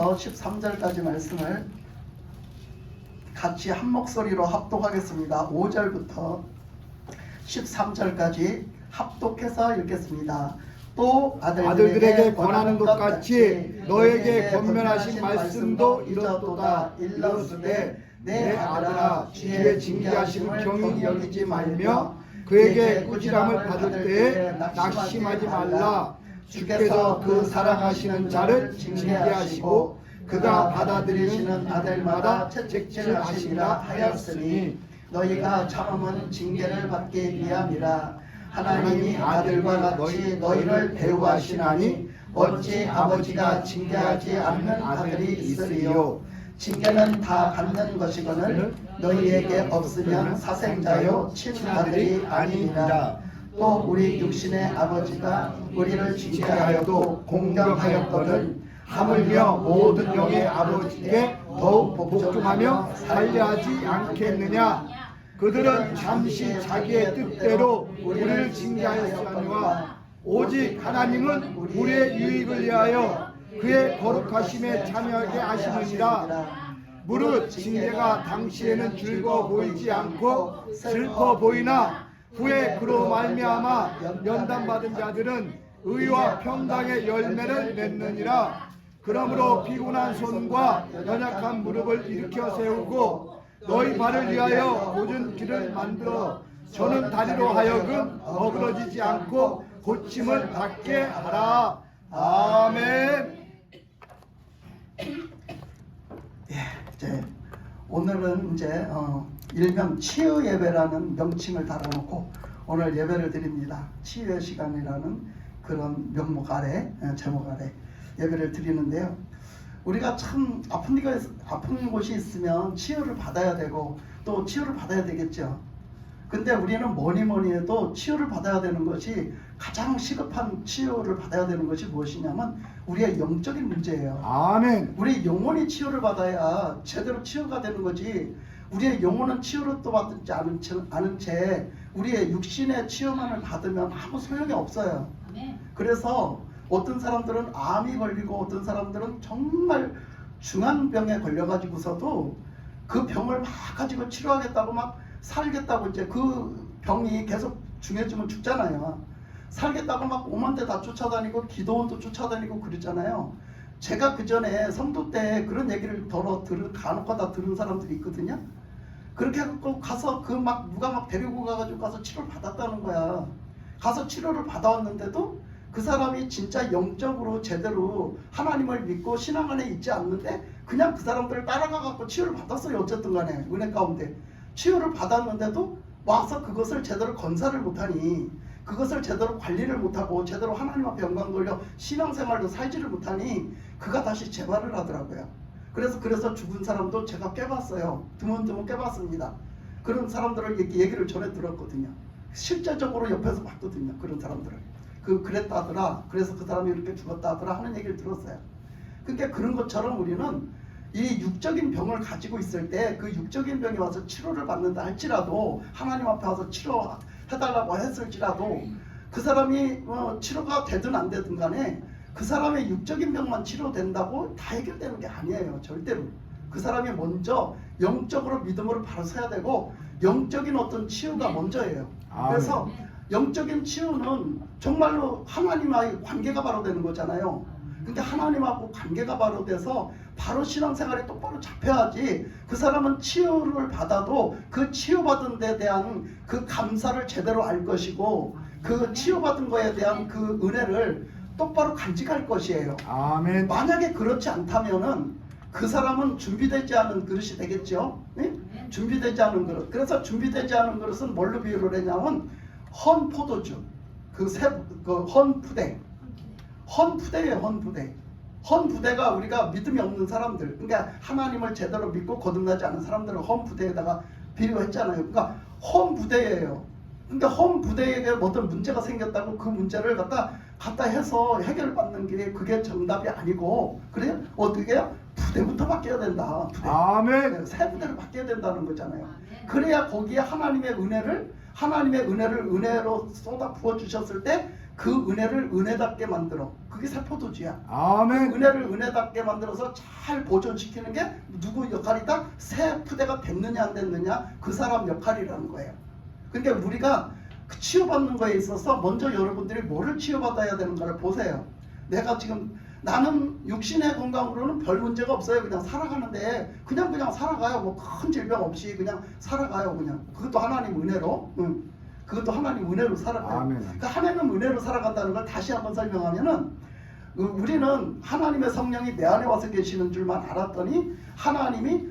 5절부터 13절까지 말씀을 같이 한 목소리로 합독하겠습니다. 5절부터 13절까지 합독해서 읽겠습니다. 또 아들들에게 권하는 것 같이 너에게 권면하신 말씀도 이렇도다. 이르시되 내 아들아 주의 징계하심을 경히 여기지 말며 그에게 꾸지람을 받을 때에 낙심하지 말라. 주께서 그 사랑하시는 자를 징계하시고 그가 받아들이시는 아들마다 채찍질하시라 하였으니 너희가 참음은 징계를 받기 위함이라. 하나님이 아들과 같이 너희를 배우하시나니 어찌 아버지가 징계하지 않는 아들이 있으리요. 징계는 다 받는 것이거늘 너희에게 없으면 사생자요 친아들이 아니니라. 또 우리 육신의 아버지가 우리를 징계하여도 공경하였거늘 하물며 모든 영의 아버지께 더욱 복종하며 살려하지 않겠느냐. 그들은 잠시 자기의 뜻대로 우리를 징계하였으니와 오직 하나님은 우리의 유익을 위하여 그의 거룩하심에 참여하게 하시느니라. 무릇 징계가 당시에는 즐거워 보이지 않고 슬퍼 보이나 후에 그로 말미암아 연단받은 자들은 의와 평강의 열매를 맺느니라. 그러므로 피곤한 손과 연약한 무릎을 일으켜 세우고 너희 발을 위하여 고준 길을 만들어 저는 다리로 하여금 어그러지지 않고 고침을 받게 하라. 아멘. 이제 오늘은 이제 일명 치유 예배라는 명칭을 달아놓고 오늘 예배를 드립니다. 치유의 시간이라는 그런 명목 아래, 제목 아래 예배를 드리는데요. 우리가 참 아픈 곳이 있으면 치유를 받아야 되고 또 치유를 받아야 되겠죠. 근데 우리는 뭐니 해도 치유를 받아야 되는 것이 가장 시급한 치유를 받아야 되는 것이 무엇이냐면 우리의 영적인 문제예요. 아멘. 우리 영혼이 치유를 받아야 제대로 치유가 되는 거지. 우리의 영혼은 치유를 또 받지 않은 채 우리의 육신의 치유만을 받으면 아무 소용이 없어요. 그래서 어떤 사람들은 암이 걸리고 어떤 사람들은 정말 중한 병에 걸려가지고서도 그 병을 막 가지고 치료하겠다고 막 살겠다고 이제 그 병이 계속 중해지면 죽잖아요. 살겠다고 막 오만데 다 쫓아다니고 기도원도 쫓아다니고 그러잖아요. 제가 그 전에 성도 때 그런 얘기를 간혹 다 들은 사람들이 있거든요. 그렇게 해갖고 가서 그 막 누가 막 데리고 가가지고 가서 치료를 받았다는 거야. 가서 치료를 받아왔는데도 그 사람이 진짜 영적으로 제대로 하나님을 믿고 신앙 안에 있지 않는데 그냥 그 사람들을 따라가갖고 치유를 받았어요. 어쨌든 간에 은혜 가운데 치유를 받았는데도 와서 그것을 제대로 건사를 못하니 그것을 제대로 관리를 못하고 제대로 하나님 앞에 영광 돌려 신앙생활도 살지를 못하니 그가 다시 재발을 하더라고요. 그래서 죽은 사람도 제가 꿰봤어요. 드문드문 꿰봤습니다. 그런 사람들을 얘기를 전해 들었거든요. 실제적으로 옆에서 봤거든요. 그런 사람들을. 그랬다더라. 그래서 그 사람이 이렇게 죽었다더라 하는 얘기를 들었어요. 그러니까 그런 것처럼 우리는 이 육적인 병을 가지고 있을 때 그 육적인 병이 와서 치료를 받는다 할지라도 하나님 앞에 와서 치료해달라고 했을지라도 그 사람이 치료가 되든 안 되든 간에 그 사람의 육적인 병만 치료된다고 다 해결되는 게 아니에요. 절대로. 그 사람이 먼저 영적으로 믿음으로 바로 서야 되고 영적인 어떤 치유가 먼저예요. 그래서 영적인 치유는 정말로 하나님과의 관계가 바로 되는 거잖아요. 그러니까 하나님하고 관계가 바로 돼서 바로 신앙생활이 똑바로 잡혀야지 그 사람은 치유를 받아도 그 치유받은 데 대한 그 감사를 제대로 알 것이고 그 치유받은 거에 대한 그 은혜를 똑바로 간직할 것이에요. 아멘. 만약에 그렇지 않다면은 그 사람은 준비되지 않은 그릇이 되겠죠. 네? 준비되지 않은 그릇. 그래서 준비되지 않은 그릇은 뭘로 비유를 했냐면 헌 포도주, 헌 푸대예요. 헌 푸대가 우리가 믿음이 없는 사람들, 그러니까 하나님을 제대로 믿고 거듭나지 않은 사람들을 헌 푸대에다가 비유했잖아요. 그러니까 헌 푸대예요. 그러니까 헌 푸대에게 어떤 문제가 생겼다고 그 문제를 갖다 해서 해결받는 게 그게 정답이 아니고 그래요? 어떻게 해요? 부대부터 바뀌어야 된다. 부대. 아멘. 새 부대를 바뀌어야 된다는 거잖아요. 그래야 거기에 하나님의 은혜를 은혜로 쏟아 부어 주셨을 때 그 은혜를 은혜답게 만들어. 그게 세포도주야. 아멘. 은혜를 은혜답게 만들어서 잘 보존시키는 게 누구 역할이다? 새 푸대가 됐느냐 안 됐느냐 그 사람 역할이라는 거예요. 그러니까 우리가 그 치유받는 거에 있어서 먼저 여러분들이 뭐를 치유받아야 되는가를 보세요. 내가 지금 나는 육신의 건강으로는 별 문제가 없어요. 그냥 살아가는데 그냥 살아가요. 뭐 큰 질병 없이 그냥 살아가요. 그냥 그것도 하나님 은혜로. 그것도 하나님 은혜로 살아가요. 아멘. 그러니까 하나님 은혜로 살아간다는 걸 다시 한번 설명하면은 우리는 하나님의 성령이 내 안에 와서 계시는 줄만 알았더니 하나님이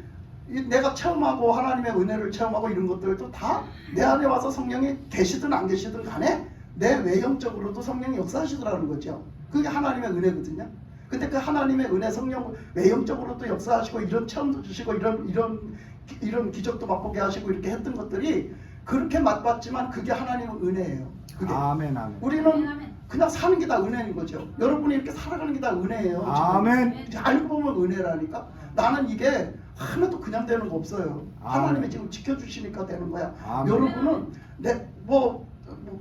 내가 체험하고 하나님의 은혜를 체험하고 이런 것들도 다 내 안에 와서 성령이 계시든 안 계시든 간에 내 외형적으로도 성령이 역사하시더라는 거죠. 그게 하나님의 은혜거든요. 근데 그 하나님의 은혜 성령 외형적으로도 역사하시고 이런 체험도 주시고 이런 기적도 맛보게 하시고 이렇게 했던 것들이 그렇게 맛봤지만 그게 하나님의 은혜예요. 그게. 아멘. 아멘. 우리는 그냥 사는 게 다 은혜인 거죠. 여러분이 이렇게 살아가는 게 다 은혜예요. 지금. 아멘. 알고 보면 은혜라니까. 나는 이게 하나도 그냥 되는 거 없어요. 하나님이 지금 지켜주시니까 되는 거야. 아멘. 여러분은 뭐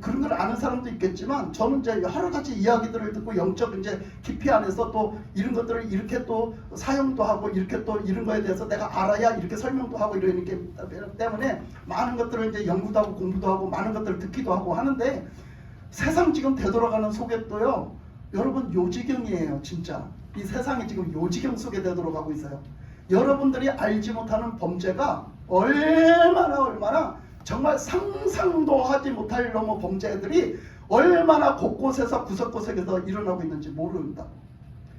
그런 걸 아는 사람도 있겠지만 저는 이제 여러 가지 이야기들을 듣고 영적 이제 깊이 안에서 또 이런 것들을 이렇게 또 사용도 하고 이렇게 또 이런 거에 대해서 내가 알아야 이렇게 설명도 하고 이러니까 때문에 많은 것들을 이제 연구도 하고 공부도 하고 많은 것들을 듣기도 하고 하는데 세상 지금 되돌아가는 속에도요 여러분 요지경이에요. 진짜 이 세상이 지금 요지경 속에 되돌아가고 있어요. 여러분들이 알지 못하는 범죄가 얼마나 정말 상상도 하지 못할 놈의 범죄들이 얼마나 곳곳에서 구석구석에서 일어나고 있는지 모릅니다.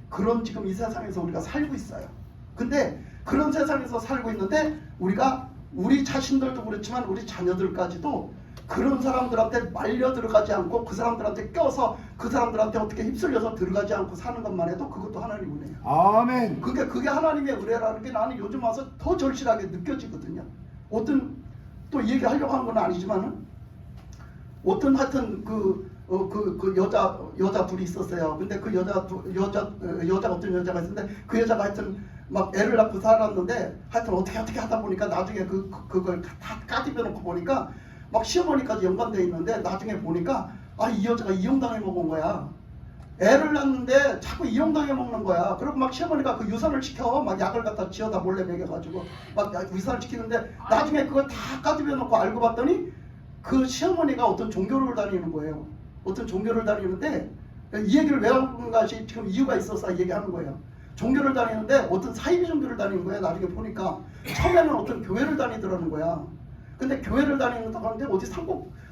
그런 지금 이 세상에서 우리가 살고 있어요. 근데 그런 세상에서 살고 있는데 우리 자신들도 그렇지만 우리 자녀들까지도 그런 사람들한테 말려 들어가지 않고 그 사람들한테 껴서 그 사람들한테 어떻게 휩쓸려서 들어가지 않고 사는 것만 해도 그것도 하나님 은혜예요. 아멘. 그게 하나님의 은혜라는 게 나는 요즘 와서 더 절실하게 느껴지거든요. 또 얘기하려고 하는 건 아니지만은 하여튼 그 여자 둘이 있었어요. 근데 그 여자 어떤 여자가 있었는데 그 여자가 하여튼 막 애를 낳고 살았는데 하여튼 어떻게 하다 보니까 나중에 그걸 다 까집어 놓고 보니까 막 시어머니까지 연관되어 있는데 나중에 보니까 이 여자가 이용당해 먹은 거야. 애를 낳는데 자꾸 이용당해 먹는 거야. 그리고 막 시어머니가 그 유산을 시켜 막 약을 갖다 지어다 몰래 먹여가지고 막 유산을 시키는데 나중에 그걸 다 까집어 놓고 알고 봤더니 그 시어머니가 어떤 종교를 다니는 거예요. 어떤 종교를 다니는데 이 얘기를 왜 하는 것이 지금 이유가 있어서 얘기하는 거예요. 종교를 다니는데 어떤 사이비 종교를 다니는 거예요. 나중에 보니까 처음에는 어떤 교회를 다니더라는 거야. 근데 교회를 다니는다고 하는데 어디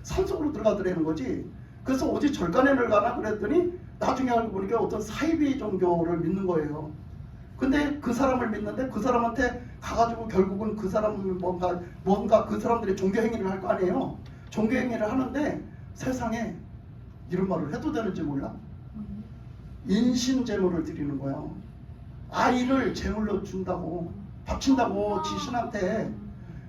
산속으로 들어가더라는 거지. 그래서 어디 절간회를 가나 그랬더니 나중에 알고 보니까 어떤 사이비 종교를 믿는 거예요. 근데 그 사람을 믿는데 그 사람한테 가가지고 결국은 그 사람은 뭔가 그 사람들이 종교 행위를 할 거 아니에요. 종교 행위를 하는데 세상에 이런 말을 해도 되는지 몰라. 인신제물을 드리는 거예요. 아이를 제물로 준다고 바친다고 지신한테.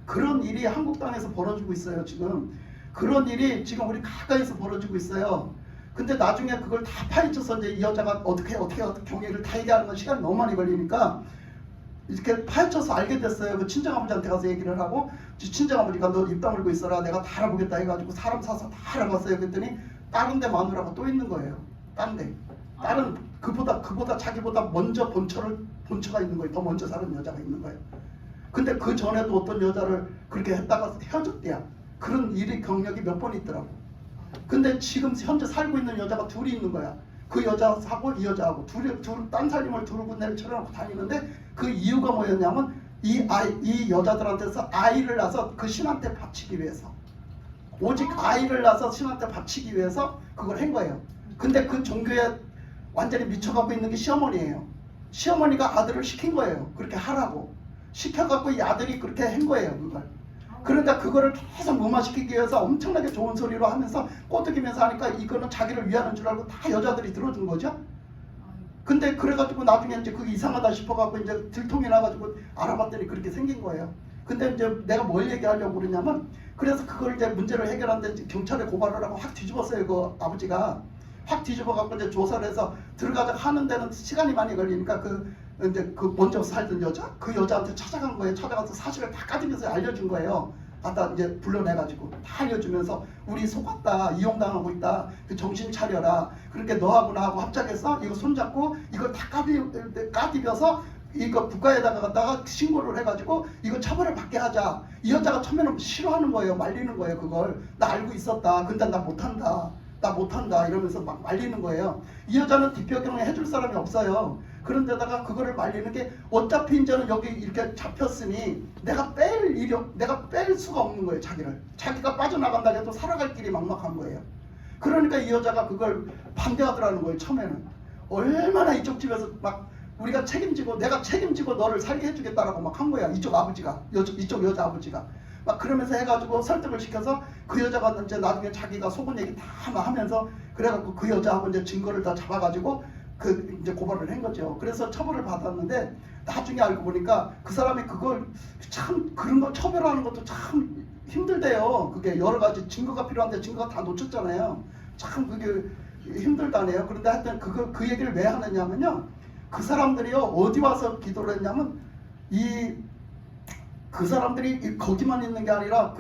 그런 일이 한국 땅에서 벌어지고 있어요. 지금 그런 일이 지금 우리 가까이서 벌어지고 있어요. 근데 나중에 그걸 다 파헤쳐서 이제 이 여자가 어떻게 경위를 다 얘기하는 건 시간이 너무 많이 걸리니까 이렇게 파헤쳐서 알게 됐어요. 그 친정아버지한테 가서 얘기를 하고 친정아버지가 너 입 다물고 있어라 내가 다 알아보겠다 해가지고 사람 사서 다 알아봤어요. 그랬더니 다른 데 마누라가 또 있는 거예요. 다른 데. 다른 그보다 자기보다 먼저 본처가 있는 거예요. 더 먼저 사는 여자가 있는 거예요. 근데 그 전에도 어떤 여자를 그렇게 했다가 헤어졌대야. 그런 일이 경력이 몇 번 있더라고. 근데 지금 현재 살고 있는 여자가 둘이 있는 거야. 그 여자하고 이 여자하고 딴 살림을 두루 군데를 차려놓고 다니는데 그 이유가 뭐였냐면 이 여자들한테서 아이를 낳아서 그 신한테 바치기 위해서 오직 아이를 낳아서 신한테 바치기 위해서 그걸 한 거예요. 근데 그 종교에 완전히 미쳐갖고 있는 게 시어머니예요. 시어머니가 아들을 시킨 거예요. 그렇게 하라고 시켜갖고 이 아들이 그렇게 한 거예요. 그걸. 그러니까 그거를 계속 무마시키기 위해서 엄청나게 좋은 소리로 하면서 꼬드기면서 하니까 이거는 자기를 위하는 줄 알고 다 여자들이 들어준 거죠. 근데 그래가지고 나중에 이제 그게 이상하다 싶어갖고 이제 들통이 나가지고 알아봤더니 그렇게 생긴 거예요. 근데 이제 내가 뭘 얘기하려고 그러냐면 그래서 그걸 이제 문제를 해결하는데 경찰에 고발을 하고 확 뒤집었어요. 그 아버지가 확 뒤집어갖고 이제 조사를 해서 들어가자 하는 데는 시간이 많이 걸리니까 이제 그 먼저 살던 여자 그 여자한테 찾아간 거예요. 찾아가서 사실을 다 까지면서 알려준 거예요. 갖다 이제 불러내가지고 다 알려주면서 우리 속았다, 이용당하고 있다, 그 정신 차려라. 그렇게 너하고 나하고 합작해서 이거 손잡고 이거 다 까디벼서 이거 국가에다가 갖다가 신고를 해가지고 이거 처벌을 받게 하자. 이 여자가 처음에는 싫어하는 거예요. 말리는 거예요. 그걸 나 알고 있었다. 근데 나 못한다. 나 못한다 이러면서 막 말리는 거예요. 이 여자는 뒷배경에 해줄 사람이 없어요. 그런데다가 그거를 말리는 게 어차피 이제는 여기 이렇게 잡혔으니 내가 뺄 수가 없는 거예요. 자기가 빠져나간다 해도 살아갈 길이 막막한 거예요. 그러니까 이 여자가 그걸 반대하더라는 거예요. 처음에는 얼마나 이쪽 집에서 막 우리가 책임지고 내가 책임지고 너를 살게 해주겠다라고 막 한 거야. 이쪽 아버지가 이쪽 여자 아버지가 막 그러면서 해가지고 설득을 시켜서 그 여자가 이제 나중에 자기가 속은 얘기 다 막 하면서 그래갖고 그 여자하고 이제 증거를 다 잡아가지고 그 이제 고발을 한 거죠. 그래서 처벌을 받았는데 나중에 알고 보니까 그 사람이 그걸 참 그런 거 처벌하는 것도 참 힘들대요. 그게 여러 가지 증거가 필요한데 증거가 다 놓쳤잖아요. 참 그게 힘들다네요. 그런데 하여튼 그 얘기를 왜 하느냐면요. 그 사람들이요 어디 와서 기도를 했냐면 그 사람들이 거기만 있는 게 아니라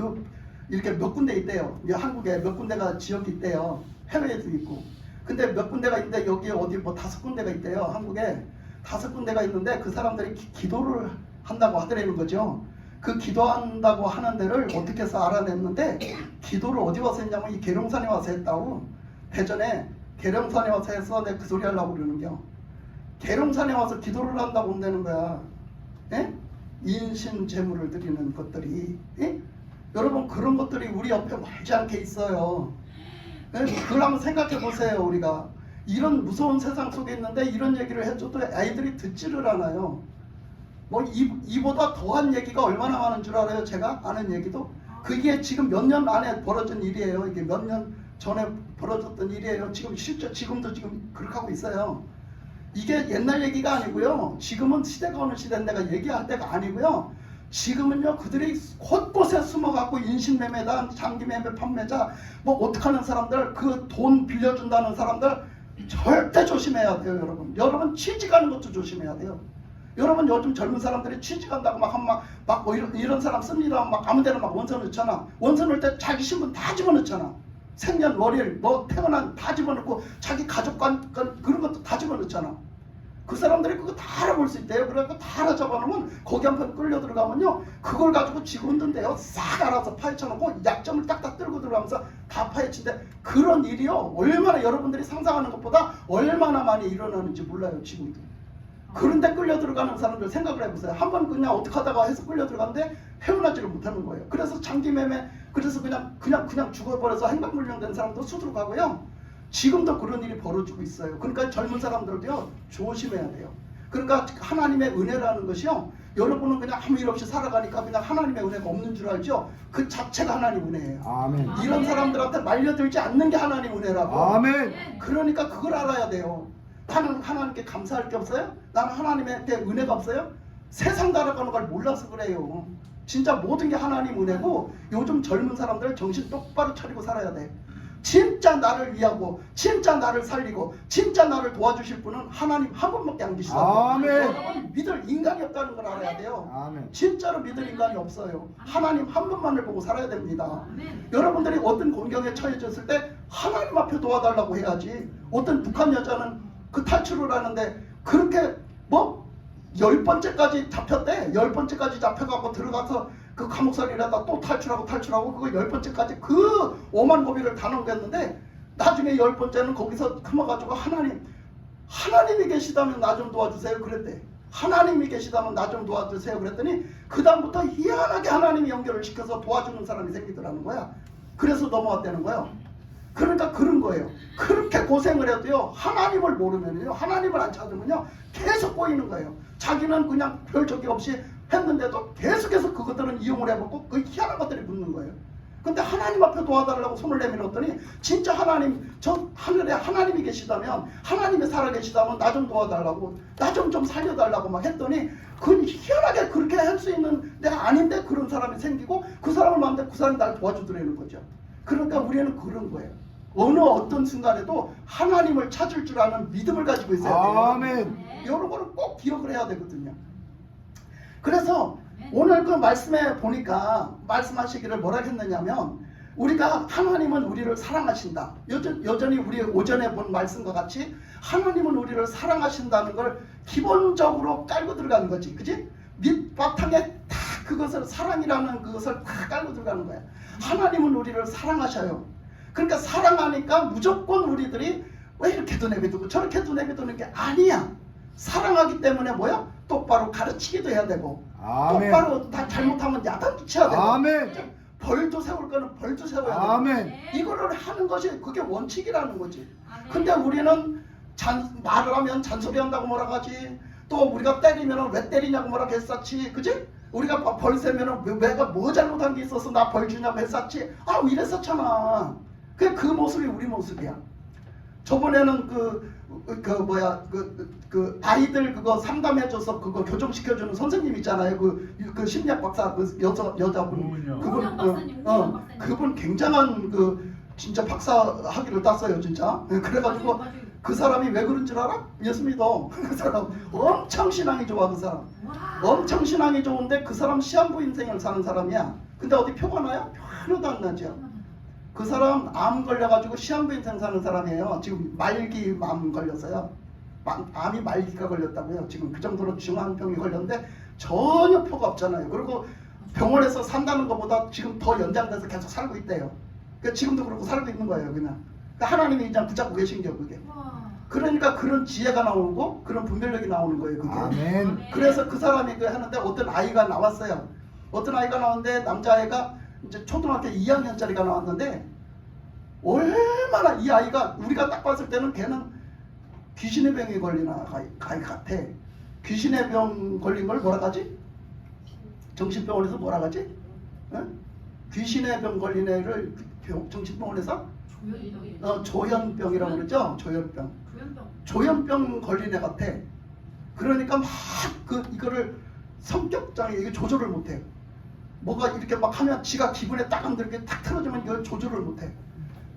이렇게 몇 군데 있대요. 한국에 몇 군데가 지역이 있대요. 해외에도 있고. 근데 몇 군데가 있는데 여기 어디 뭐 5군데가 있대요. 한국에 5군데가 있는데 그 사람들이 기도를 한다고 하더라는 거죠. 그 기도한다고 하는 데를 어떻게 해서 알아냈는데 기도를 어디 와서 했냐면 이 계룡산에 와서 했다고. 대전에 계룡산에 와서 해서 내가 그 소리 하려고 그러는겨. 계룡산에 와서 기도를 한다고 온다는 거야. 예? 인신 제물을 드리는 것들이. 예? 여러분 그런 것들이 우리 옆에 멀지 않게 있어요. 예? 그걸 한번 생각해 보세요. 우리가 이런 무서운 세상 속에 있는데 이런 얘기를 해줘도 아이들이 듣지를 않아요. 뭐 이보다 더한 얘기가 얼마나 많은 줄 알아요? 제가 아는 얘기도 그게 지금 몇 년 안에 벌어진 일이에요. 이게 몇 년 전에 벌어졌던 일이에요. 지금도 그렇게 하고 있어요. 이게 옛날 얘기가 아니고요. 지금은 시대가 어느 시대인데 내가 얘기할 때가 아니고요. 지금은요 그들이 곳곳에 숨어갖고 인신매매다, 장기매매 판매자, 뭐 어떡하는 사람들, 그 돈 빌려준다는 사람들 절대 조심해야 돼요. 여러분 취직하는 것도 조심해야 돼요. 여러분 요즘 젊은 사람들이 취직한다고 막 이런 사람 씁니다. 막 아무데나 막 원서 넣잖아. 원서 넣을 때 자기 신분 다 집어넣잖아. 생년월일 뭐 태어난 다 집어넣고 자기 가족관 그런 것도 다 집어넣잖아. 그 사람들이 그거 다 알아볼 수 있대요. 그래서 다 알아잡아놓으면 거기 한번 끌려 들어가면요 그걸 가지고 직원들인데요 싹 알아서 파헤쳐놓고 약점을 딱딱 들고 들어가면서 다 파헤친데 그런 일이요 얼마나 여러분들이 상상하는 것보다 얼마나 많이 일어나는지 몰라요. 지금도. 그런데 끌려 들어가는 사람들 생각을 해보세요. 한번 그냥 어떻게 하다가 해서 끌려 들어갔는데 헤어나지를 못하는 거예요. 그래서 장기매매 그래서 그냥 죽어버려서 행방불명된 사람도 수두룩 하고요. 지금도 그런 일이 벌어지고 있어요. 그러니까 젊은 사람들도요 조심해야 돼요. 그러니까 하나님의 은혜라는 것이요 여러분은 그냥 아무 일 없이 살아가니까 그냥 하나님의 은혜가 없는 줄 알죠? 그 자체가 하나님 은혜예요. 아멘. 이런 사람들한테 말려들지 않는 게 하나님 은혜라고. 아멘. 그러니까 그걸 알아야 돼요. 나는 하나님께 감사할 게 없어요? 나는 하나님한테 은혜가 없어요? 세상 살아가는 걸 몰라서 그래요. 진짜 모든 게 하나님 은혜고 요즘 젊은 사람들 정신 똑바로 차리고 살아야 돼. 진짜 나를 위하고 진짜 나를 살리고 진짜 나를 도와주실 분은 하나님 한 분밖에 안 계시다고. 아멘. 여러분 믿을 인간이 없다는 걸 알아야 돼요. 아멘. 진짜로 믿을 인간이 없어요. 하나님 한 분만을 보고 살아야 됩니다. 여러분들이 어떤 공경에 처해졌을 때 하나님 앞에 도와달라고 해야지. 어떤 북한 여자는 그 탈출을 하는데 그렇게 뭐 10번째까지 잡혔대. 10번째까지 잡혀갖고 들어가서 그 감옥살이라다 또 탈출하고 그거 10번째까지 그 오만 고비를 다 넘겼는데 나중에 10번째는 거기서 숨어가지고 하나님이 계시다면 나 좀 도와주세요 그랬대. 하나님이 계시다면 나 좀 도와주세요 그랬더니 그 다음부터 희한하게 하나님이 연결을 시켜서 도와주는 사람이 생기더라는 거야. 그래서 넘어왔다는 거예요. 그러니까 그런 거예요. 그렇게 고생을 해도요 하나님을 모르면요 하나님을 안 찾으면요 계속 꼬이는 거예요. 자기는 그냥 별 적이 없이 했는데도 계속해서 그것들은 이용을 해보고 그 희한한 것들이 붙는 거예요. 근데 하나님 앞에 도와달라고 손을 내밀었더니 진짜 하나님 저 하늘에 하나님이 계시다면 하나님이 살아계시다면 나 좀 도와달라고 나 좀 살려달라고 막 했더니 그 희한하게 그렇게 할 수 있는 내가 아닌데 그런 사람이 생기고 그 사람을 만나는데 그 사람이 날 도와주더라는 거죠. 그러니까 우리는 그런 거예요. 어떤 순간에도 하나님을 찾을 줄 아는 믿음을 가지고 있어야 돼요. 아멘. 이런 거를 꼭 기억을 해야 되거든요. 그래서 오늘 그 말씀에 보니까 말씀하시기를 뭐라 했느냐면 우리가 하나님은 우리를 사랑하신다. 여전히 우리 오전에 본 말씀과 같이 하나님은 우리를 사랑하신다는 걸 기본적으로 깔고 들어가는 거지. 그지? 밑바탕에 다 그것을 사랑이라는 그것을 다 깔고 들어가는 거야. 하나님은 우리를 사랑하셔요. 그러니까 사랑하니까 무조건 우리들이 왜 이렇게도 내비두고 저렇게도 내비두는 게 아니야. 사랑하기 때문에 뭐야? 똑바로 가르치기도 해야 되고 아멘. 똑바로 다 잘못하면 야단도 쳐야 되고 아멘. 벌도 세울 거는 벌도 세워야 되고 아멘. 이거를 하는 것이 그게 원칙이라는 거지. 근데 우리는 말을 하면 잔소리 한다고 뭐라 하지. 또 우리가 때리면 왜 때리냐고 뭐라 했었지. 그지? 우리가 벌 세면 내가 뭐 잘못한 게 있어서 나 벌 주냐고 했었지. 아 이랬었잖아. 그 모습이 우리 모습이야. 저번에는 그 아이들 그거 상담해줘서 그거 교정시켜주는 선생님 있잖아요. 그 심리학 박사 그 여자분 그분 굉장한 그 진짜 박사 학위를 땄어요 진짜. 그래가지고 맞아요. 그 사람이 왜 그런 줄 알아? 예수 믿어. 그 사람 엄청 신앙이 좋아. 그 사람 엄청 신앙이 좋은데 그 사람 시한부 인생을 사는 사람이야. 근데 어디 표가 나요? 하나도 안 나죠. 그 사람 암 걸려가지고 시한부 인생 사는 사람이에요. 지금 말기 암 걸렸어요. 암이 말기가 걸렸다고요. 지금 그 정도로 중환병이 걸렸는데 전혀 표가 없잖아요. 그리고 병원에서 산다는 것보다 지금 더 연장돼서 계속 살고 있대요. 그러니까 지금도 그러고 살고 있는 거예요. 그냥 그러니까 하나님이 그냥 붙잡고 계신 게 그게. 그러니까 그런 지혜가 나오고 그런 분별력이 나오는 거예요. 그게. 아멘. 그래서 그 사람이 그 하는데 어떤 아이가 나왔어요. 어떤 아이가 나왔는데 남자아이가 이제 초등학교 2학년짜리가 나왔는데 얼마나 이 아이가 우리가 딱 봤을 때는 걔는 귀신의 병에 걸린 아이 같아. 귀신의 병 걸린 걸 뭐라 하지? 정신병원에서 뭐라 하지? 응? 귀신의 병 걸린 애를 정신병원에서 조현병이라고 그러죠? 조현병 걸린 애 같아. 그러니까 막 이거를 성격장애 이게 조절을 못해. 뭐가 이렇게 막 하면 지가 기분에 딱 안 들게 탁 틀어주면 이걸 조절을 못해.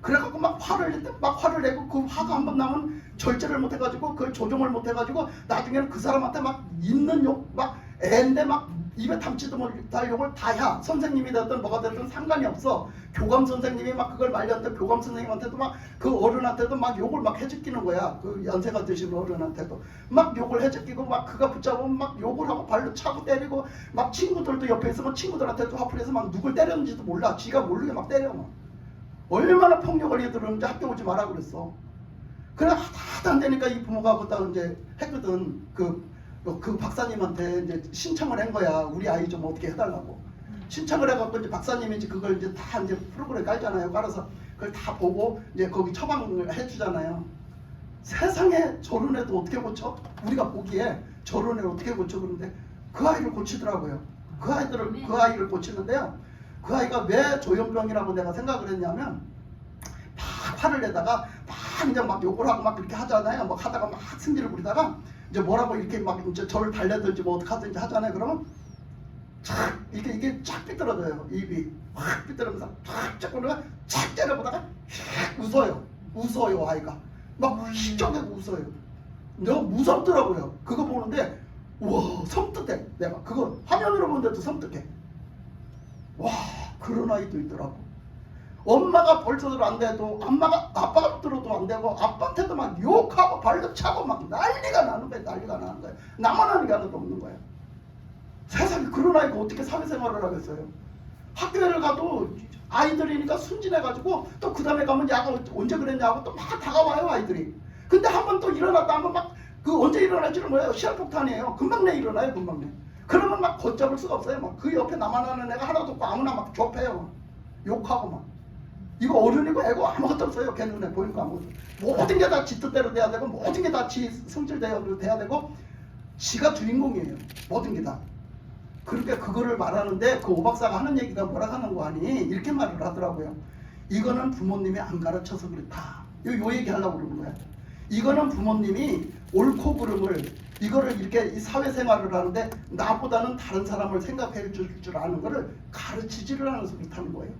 그래갖고 막 화를 낼 때 막 화를 내고 그 화가 한번 나면 절제를 못해가지고 그걸 조정을 못해가지고 나중에는 그 사람한테 막 있는 욕 막 애인데 막 입에 담지도 못할 욕을 다 해. 선생님이 됐든 뭐가 됐든 상관이 없어. 교감 선생님이 막 그걸 말렸는데 교감 선생님한테도 막 그 어른한테도 막 욕을 막 해제끼는 거야. 그 연세가 드신 어른한테도 막 욕을 해제끼고 막 그가 붙잡으면 막 욕을 하고 발로 차고 때리고 막 친구들도 옆에 있으면 친구들한테도 화풀이해서 막 누굴 때렸는지도 몰라. 지가 모르게 막 때려 막. 얼마나 폭력을 해들었는지 학교 오지 마라 그랬어. 그래 하도 안 되니까 이 부모가 그다 이제 했거든. 그 박사님한테 이제 신청을 한 거야. 우리 아이 좀 어떻게 해달라고. 신청을 해갖고 이제 박사님이 이제 그걸 이제 다 이제 프로그램 깔잖아요. 깔아서 그걸 다 보고 이제 거기 처방을 해주잖아요. 세상에 저런 애도 어떻게 고쳐? 우리가 보기에 저런 애를 어떻게 고쳐? 그런데 그 아이를 고치더라고요. 그 아이를 고치는데요. 그 아이가 왜 조현병이라고 내가 생각을 했냐면 막 화를 내다가 막 이제 막 욕을 하고 막 그렇게 하잖아요. 막 하다가 막 승질을 부리다가 이제 뭐라고 이렇게 막 이제 저를 달래든지 뭐 어떻게 하든지 하잖아요. 그러면 착 이게 쫙 삐뚤어져요. 입이 확 삐뚤어면서 쫙 그러다가 착 때려보다가 웃어요 아이가 막 희적하고 웃어요. 너무 무섭더라고요. 그거 보는데 우와 섬뜩해. 내가 그거 화면으로 보는데도 섬뜩해. 와 그런 아이도 있더라고. 엄마가 벌써도 안 돼도 아빠가 들어도 안 되고 아빠한테도 막 욕하고 발로 차고 막 난리가 나는 거야. 나만 하는 게 하나도 없는 거야. 세상에 그런 아이가 어떻게 사회생활을 하겠어요. 학교를 가도 아이들이니까 순진해가지고 또 그 다음에 가면 야가 언제 그랬냐고 또 막 다가와요 아이들이. 근데 한 번 또 일어났다 하면 막 그 언제 일어날지는 몰라요. 시한폭탄이에요. 금방 내 일어나요. 금방 내. 그러면 막 걷잡을 수가 없어요. 막 그 옆에 나만 하는 애가 하나도 없고 아무나 막 좁혀요. 욕하고 막. 이거 어른이고 애고 아무것도 없어요. 걔 눈에 보이는 거 아무것도. 모든 게 다 지 뜻대로 돼야 되고 모든 게 다 지 성질대로 돼야 되고 지가 주인공이에요. 모든 게 다. 그렇게 그거를 말하는데 그 오박사가 하는 얘기가 뭐라 하는 거 아니? 이렇게 말을 하더라고요. 이거는 부모님이 안 가르쳐서 그렇다. 요 얘기 하려고 그러는 거야. 이거는 부모님이 옳고 그름을 이거를 이렇게 이 사회생활을 하는데 나보다는 다른 사람을 생각해 줄 아는 거를 가르치지를 않아서 그렇다는 거예요.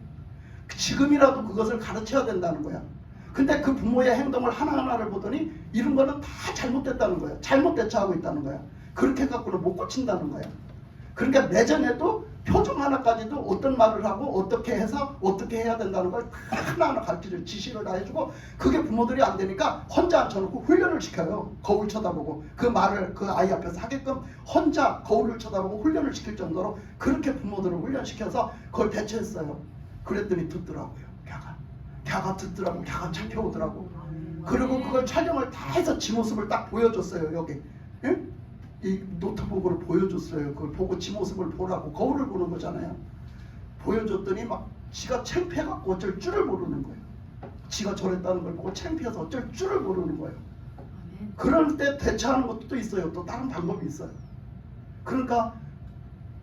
지금이라도 그것을 가르쳐야 된다는 거야. 근데 그 부모의 행동을 하나하나를 보더니 이런 거는 다 잘못됐다는 거야. 잘못 대처하고 있다는 거야. 그렇게 갖고는 못 고친다는 거야. 그러니까 매전에도 표정 하나까지도 어떤 말을 하고 어떻게 해서 어떻게 해야 된다는 걸 하나하나 가르쳐줘 지시를 다 해주고 그게 부모들이 안 되니까 혼자 앉혀놓고 훈련을 시켜요. 거울 쳐다보고 그 말을 그 아이 앞에서 하게끔 혼자 거울을 쳐다보고 훈련을 시킬 정도로 그렇게 부모들을 훈련시켜서 그걸 대처했어요. 그랬더니 듣더라고요. 걔가 듣더라고. 걔가 잡혀오더라고. 그리고 그걸 촬영을 다 해서 지 모습을 딱 보여줬어요. 여기 응? 이 노트북으로 보여줬어요. 그걸 보고 지 모습을 보라고. 거울을 보는 거잖아요. 보여줬더니 막 지가 창피해갖고 어쩔 줄을 모르는 거예요. 지가 저랬다는 걸 보고 창피해서 어쩔 줄을 모르는 거예요. 그럴 때 대처하는 것도 또 있어요. 또 다른 방법이 있어요. 그러니까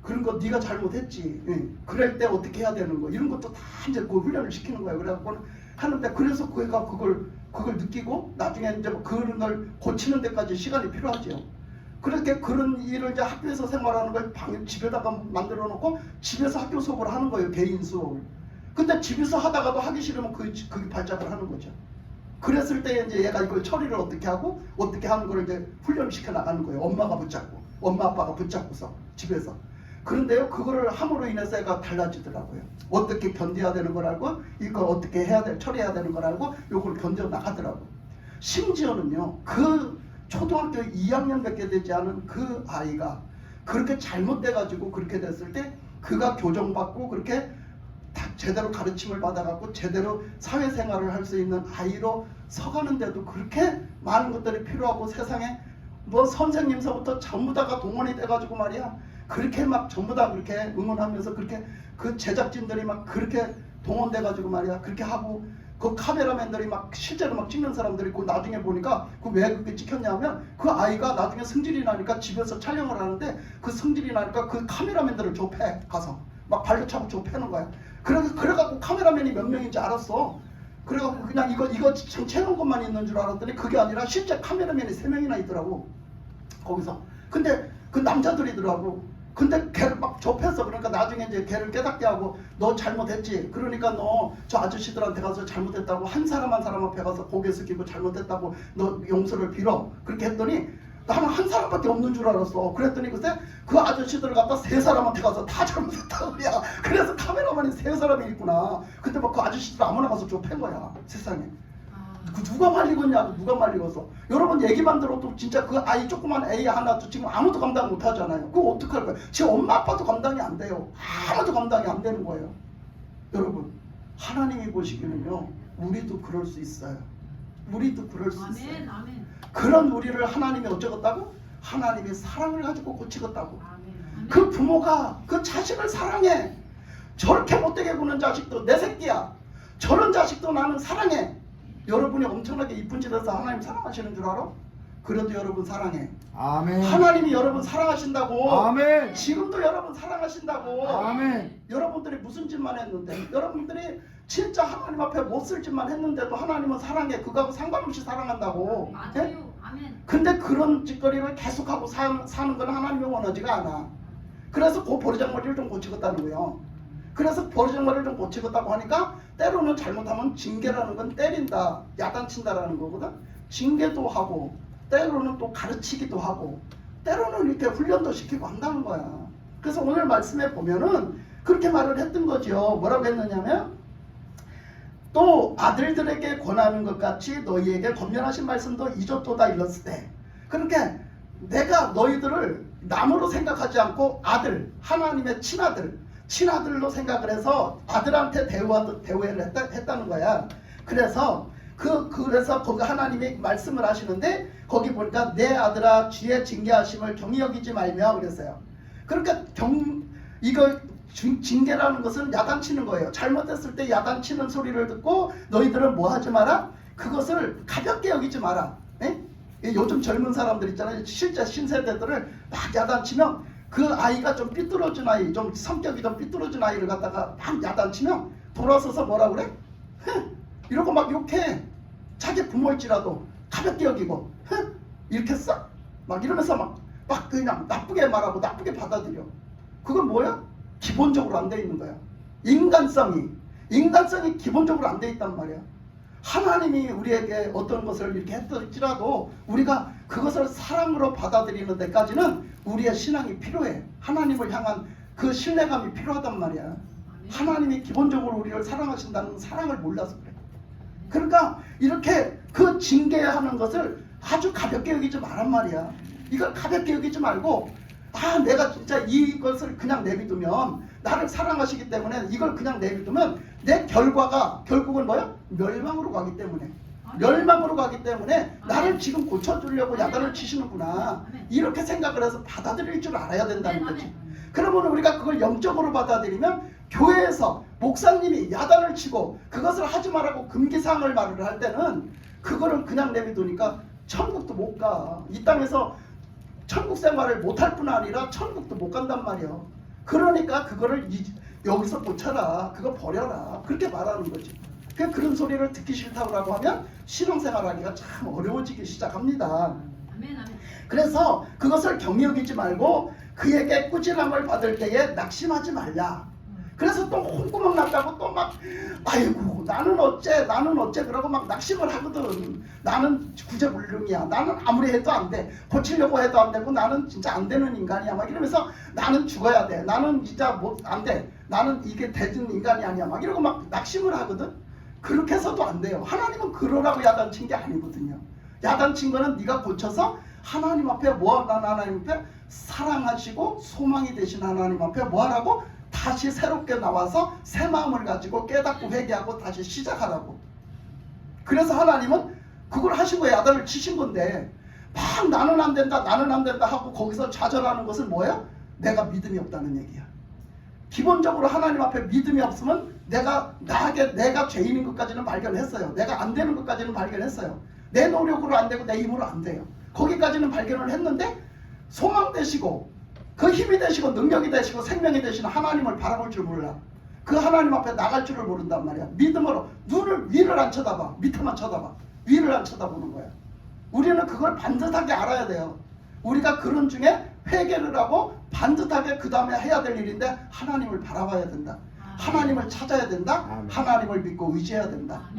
그런 거 네가 잘못했지. 응. 그럴 때 어떻게 해야 되는 거 이런 것도 다 이제 그 훈련을 시키는 거예요. 그래갖고 하는데 그래서 그 애가 그걸 느끼고 나중에 이제 뭐 그런 걸 고치는 데까지 시간이 필요하죠. 그렇게 그런 일을 이제 학교에서 생활하는 걸 집에다가 만들어 놓고 집에서 학교 수업을 하는 거예요. 개인 수업을. 근데 집에서 하다가도 하기 싫으면 그게 발작을 하는 거죠. 그랬을 때 이제 얘가 이걸 처리를 어떻게 하고 어떻게 하는 걸 이제 훈련을 시켜 나가는 거예요. 엄마가 붙잡고 엄마 아빠가 붙잡고서 집에서. 그런데요 그거를 함으로 인해서 애가 달라지더라고요. 어떻게 견뎌야 되는 걸 알고 이걸 어떻게 처리해야 되는 걸 알고 이걸 견뎌 나가더라고요. 심지어는요 그 초등학교 2학년밖에 되지 않은 그 아이가 그렇게 잘못돼가지고 그렇게 됐을 때 그가 교정받고 그렇게 제대로 가르침을 받아갖고 제대로 사회생활을 할 수 있는 아이로 서가는데도 그렇게 많은 것들이 필요하고 세상에 뭐 선생님서부터 전부 다가 동원이 돼가지고 말이야 그렇게 막 전부 다 그렇게 응원하면서 그렇게 그 제작진들이 막 그렇게 동원돼가지고 말이야 그렇게 하고 그 카메라맨들이 막 실제로 막 찍는 사람들이 있고 나중에 보니까 그 왜 그렇게 찍혔냐면 그 아이가 나중에 승질이 나니까 집에서 촬영을 하는데 그 승질이 나니까 그 카메라맨들을 좁혀 가서 막 발로 차고 좁혀는 거야. 그래갖고 카메라맨이 몇 명인지 알았어. 그래갖고 그냥 이거 채운 것만 있는 줄 알았더니 그게 아니라 실제 카메라맨이 3명이나 있더라고 거기서. 근데 그 남자들이더라고. 근데 걔를 막 좁혔어. 그러니까 나중에 이제 걔를 깨닫게 하고 너 잘못했지. 그러니까 너 저 아저씨들한테 가서 잘못했다고 한 사람 앞에 가서 고개 숙이고 잘못했다고 너 용서를 빌어. 그렇게 했더니 나는 한 사람밖에 없는 줄 알았어. 그랬더니 글쎄 그 아저씨들을 갖다 3사람한테 가서 다 잘못했다고 그래. 그래서 카메라만이 3사람이 있구나. 근데 막 그 아저씨들 아무나 가서 좁힌 거야 세상에. 그 누가 말리겠냐고. 누가 말리겠어. 여러분 얘기만 들어도 진짜 그 아이 조그만 애 하나도 지금 아무도 감당 못 하잖아요. 그거 어떡할 거예요. 제 엄마 아빠도 감당이 안 돼요. 아무도 감당이 안 되는 거예요. 여러분 하나님이 보시기는요 우리도 그럴 수 있어요. 우리도 그럴 수 있어요. 아멘. 그런 우리를 하나님이 어쩌겠다고? 하나님이 사랑을 가지고 고치겠다고. 아멘. 그 부모가 그 자식을 사랑해. 저렇게 못되게 구는 자식도 내 새끼야. 저런 자식도 나는 사랑해. 여러분이 엄청나게 이쁜 짓에서 하나님 사랑하시는 줄 알아? 그래도 여러분 사랑해. 아멘. 하나님이 여러분 사랑하신다고. 아멘. 지금도 여러분 사랑하신다고. 아멘. 여러분들이 무슨 짓만 했는데 여러분들이 진짜 하나님 앞에 못 쓸 짓만 했는데도 하나님은 사랑해. 그거하고 상관없이 사랑한다고. 예? 맞아요. 아멘. 근데 그런 짓거리를 계속하고 사는 건 하나님이 원하지가 않아. 그래서 그 버르장머리를 좀 고치겠다는 거예요. 그래서 버르장머리를 좀 고치겠다고 하니까 때로는 잘못하면 징계라는 건 때린다, 야단친다라는 거거든. 징계도 하고 때로는 또 가르치기도 하고 때로는 이렇게 훈련도 시키고 한다는 거야. 그래서 오늘 말씀에 보면은 그렇게 말을 했던 거죠. 뭐라고 했느냐면 또 아들들에게 권하는 것 같이 너희에게 권면하신 말씀도 잊었도다 일렀을 때, 그러니까 내가 너희들을 남으로 생각하지 않고 아들, 하나님의 친아들로 생각을 해서 아들한테 대우를 했다는 거야. 그래서 거기 하나님이 말씀을 하시는데 거기 보니까 내 아들아 주의 징계하심을 경히 여기지 말며 그랬어요. 그러니까 이걸 징계라는 것은 야단치는 거예요. 잘못했을 때 야단치는 소리를 듣고 너희들은 뭐 하지 마라? 그것을 가볍게 여기지 마라. 에? 요즘 젊은 사람들 있잖아요. 실제 신세대들을 막 야단치면 그 아이가 좀 삐뚤어진 아이, 좀 성격이 좀 삐뚤어진 아이를 갖다가 막 야단치면 돌아서서 뭐라 그래? 이러고 막 욕해. 자기 부모일지라도 가볍게 여기고 이렇게 써? 막 이러면서 막 그냥 나쁘게 말하고 나쁘게 받아들여. 그건 뭐야? 기본적으로 안 돼 있는 거야. 인간성이 기본적으로 안 돼 있단 말이야. 하나님이 우리에게 어떤 것을 이렇게 했을지라도 우리가 그것을 사랑으로 받아들이는 데까지는 우리의 신앙이 필요해. 하나님을 향한 그 신뢰감이 필요하단 말이야. 하나님이 기본적으로 우리를 사랑하신다는 사랑을 몰라서 그래. 그러니까 이렇게 그 징계하는 것을 아주 가볍게 여기지 말란 말이야. 이걸 가볍게 여기지 말고 내가 진짜 이것을 그냥 내비두면 나를 사랑하시기 때문에 이걸 그냥 내비두면 내 결과가 결국은 뭐야? 멸망으로 가기 때문에 멸망으로 가기 때문에 나를 지금 고쳐주려고 야단을 치시는구나 이렇게 생각을 해서 받아들일 줄 알아야 된다는 거지. 그러면 우리가 그걸 영적으로 받아들이면 교회에서 목사님이 야단을 치고 그것을 하지 말라고 금기사항을 말을 할 때는 그거를 그냥 내비두니까 천국도 못 가. 이 땅에서 천국 생활을 못할 뿐 아니라 천국도 못 간단 말이에요. 그러니까 그거를 여기서 고쳐라. 그거 버려라. 그렇게 말하는 거지. 그런 소리를 듣기 싫다고 하면 신앙생활하기가 참 어려워지기 시작합니다. 그래서 그것을 경히 여기지 말고 그에게 꾸지람을 받을 때에 낙심하지 말라. 그래서 또 홍구멍 났다고 또 막 아이고 나는 어째 그러고 막 낙심을 하거든. 나는 구제불능이야. 나는 아무리 해도 안 돼. 고치려고 해도 안 되고 나는 진짜 안 되는 인간이야. 막 이러면서 나는 죽어야 돼. 나는 진짜 안 돼. 나는 이게 되는 인간이 아니야. 막 이러고 막 낙심을 하거든. 그렇게 해서도 안 돼요. 하나님은 그러라고 야단친 게 아니거든요. 야단친 거는 네가 고쳐서 하나님 앞에 하나님 앞에 사랑하시고 소망이 되신 하나님 앞에 뭐하라고? 다시 새롭게 나와서 새 마음을 가지고 깨닫고 회개하고 다시 시작하라고. 그래서 하나님은 그걸 하신 거예요. 야단을 치신 건데 막 나는 안 된다 하고 거기서 좌절하는 것은 뭐예요? 내가 믿음이 없다는 얘기야. 기본적으로 하나님 앞에 믿음이 없으면 내가 죄인인 것까지는 발견했어요. 내가 안 되는 것까지는 발견했어요. 내 노력으로 안 되고 내 힘으로 안 돼요. 거기까지는 발견을 했는데 소망 되시고 그 힘이 되시고 능력이 되시고 생명이 되시는 하나님을 바라볼 줄 몰라. 그 하나님 앞에 나갈 줄을 모른단 말이야. 믿음으로 눈을 위를 안 쳐다봐. 밑에만 쳐다봐. 위를 안 쳐다보는 거야. 우리는 그걸 반듯하게 알아야 돼요. 우리가 그런 중에 회개를 하고 반듯하게 그 다음에 해야 될 일인데 하나님을 바라봐야 된다. 하나님을 찾아야 된다. 하나님을 믿고 의지해야 된다.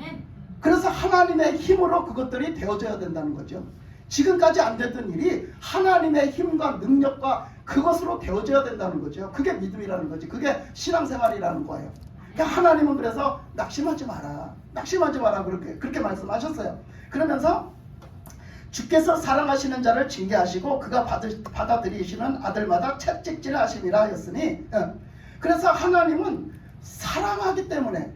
그래서 하나님의 힘으로 그것들이 되어져야 된다는 거죠. 지금까지 안 되던 일이 하나님의 힘과 능력과 그것으로 되어져야 된다는 거죠. 그게 믿음이라는 거지. 그게 신앙생활이라는 거예요. 그러니까 하나님은 그래서 낙심하지 마라. 낙심하지 마라. 그렇게 말씀하셨어요. 그러면서 주께서 사랑하시는 자를 징계하시고 그가 받아들이시는 아들마다 채찍질 하심이라 하였으니 그래서 하나님은 사랑하기 때문에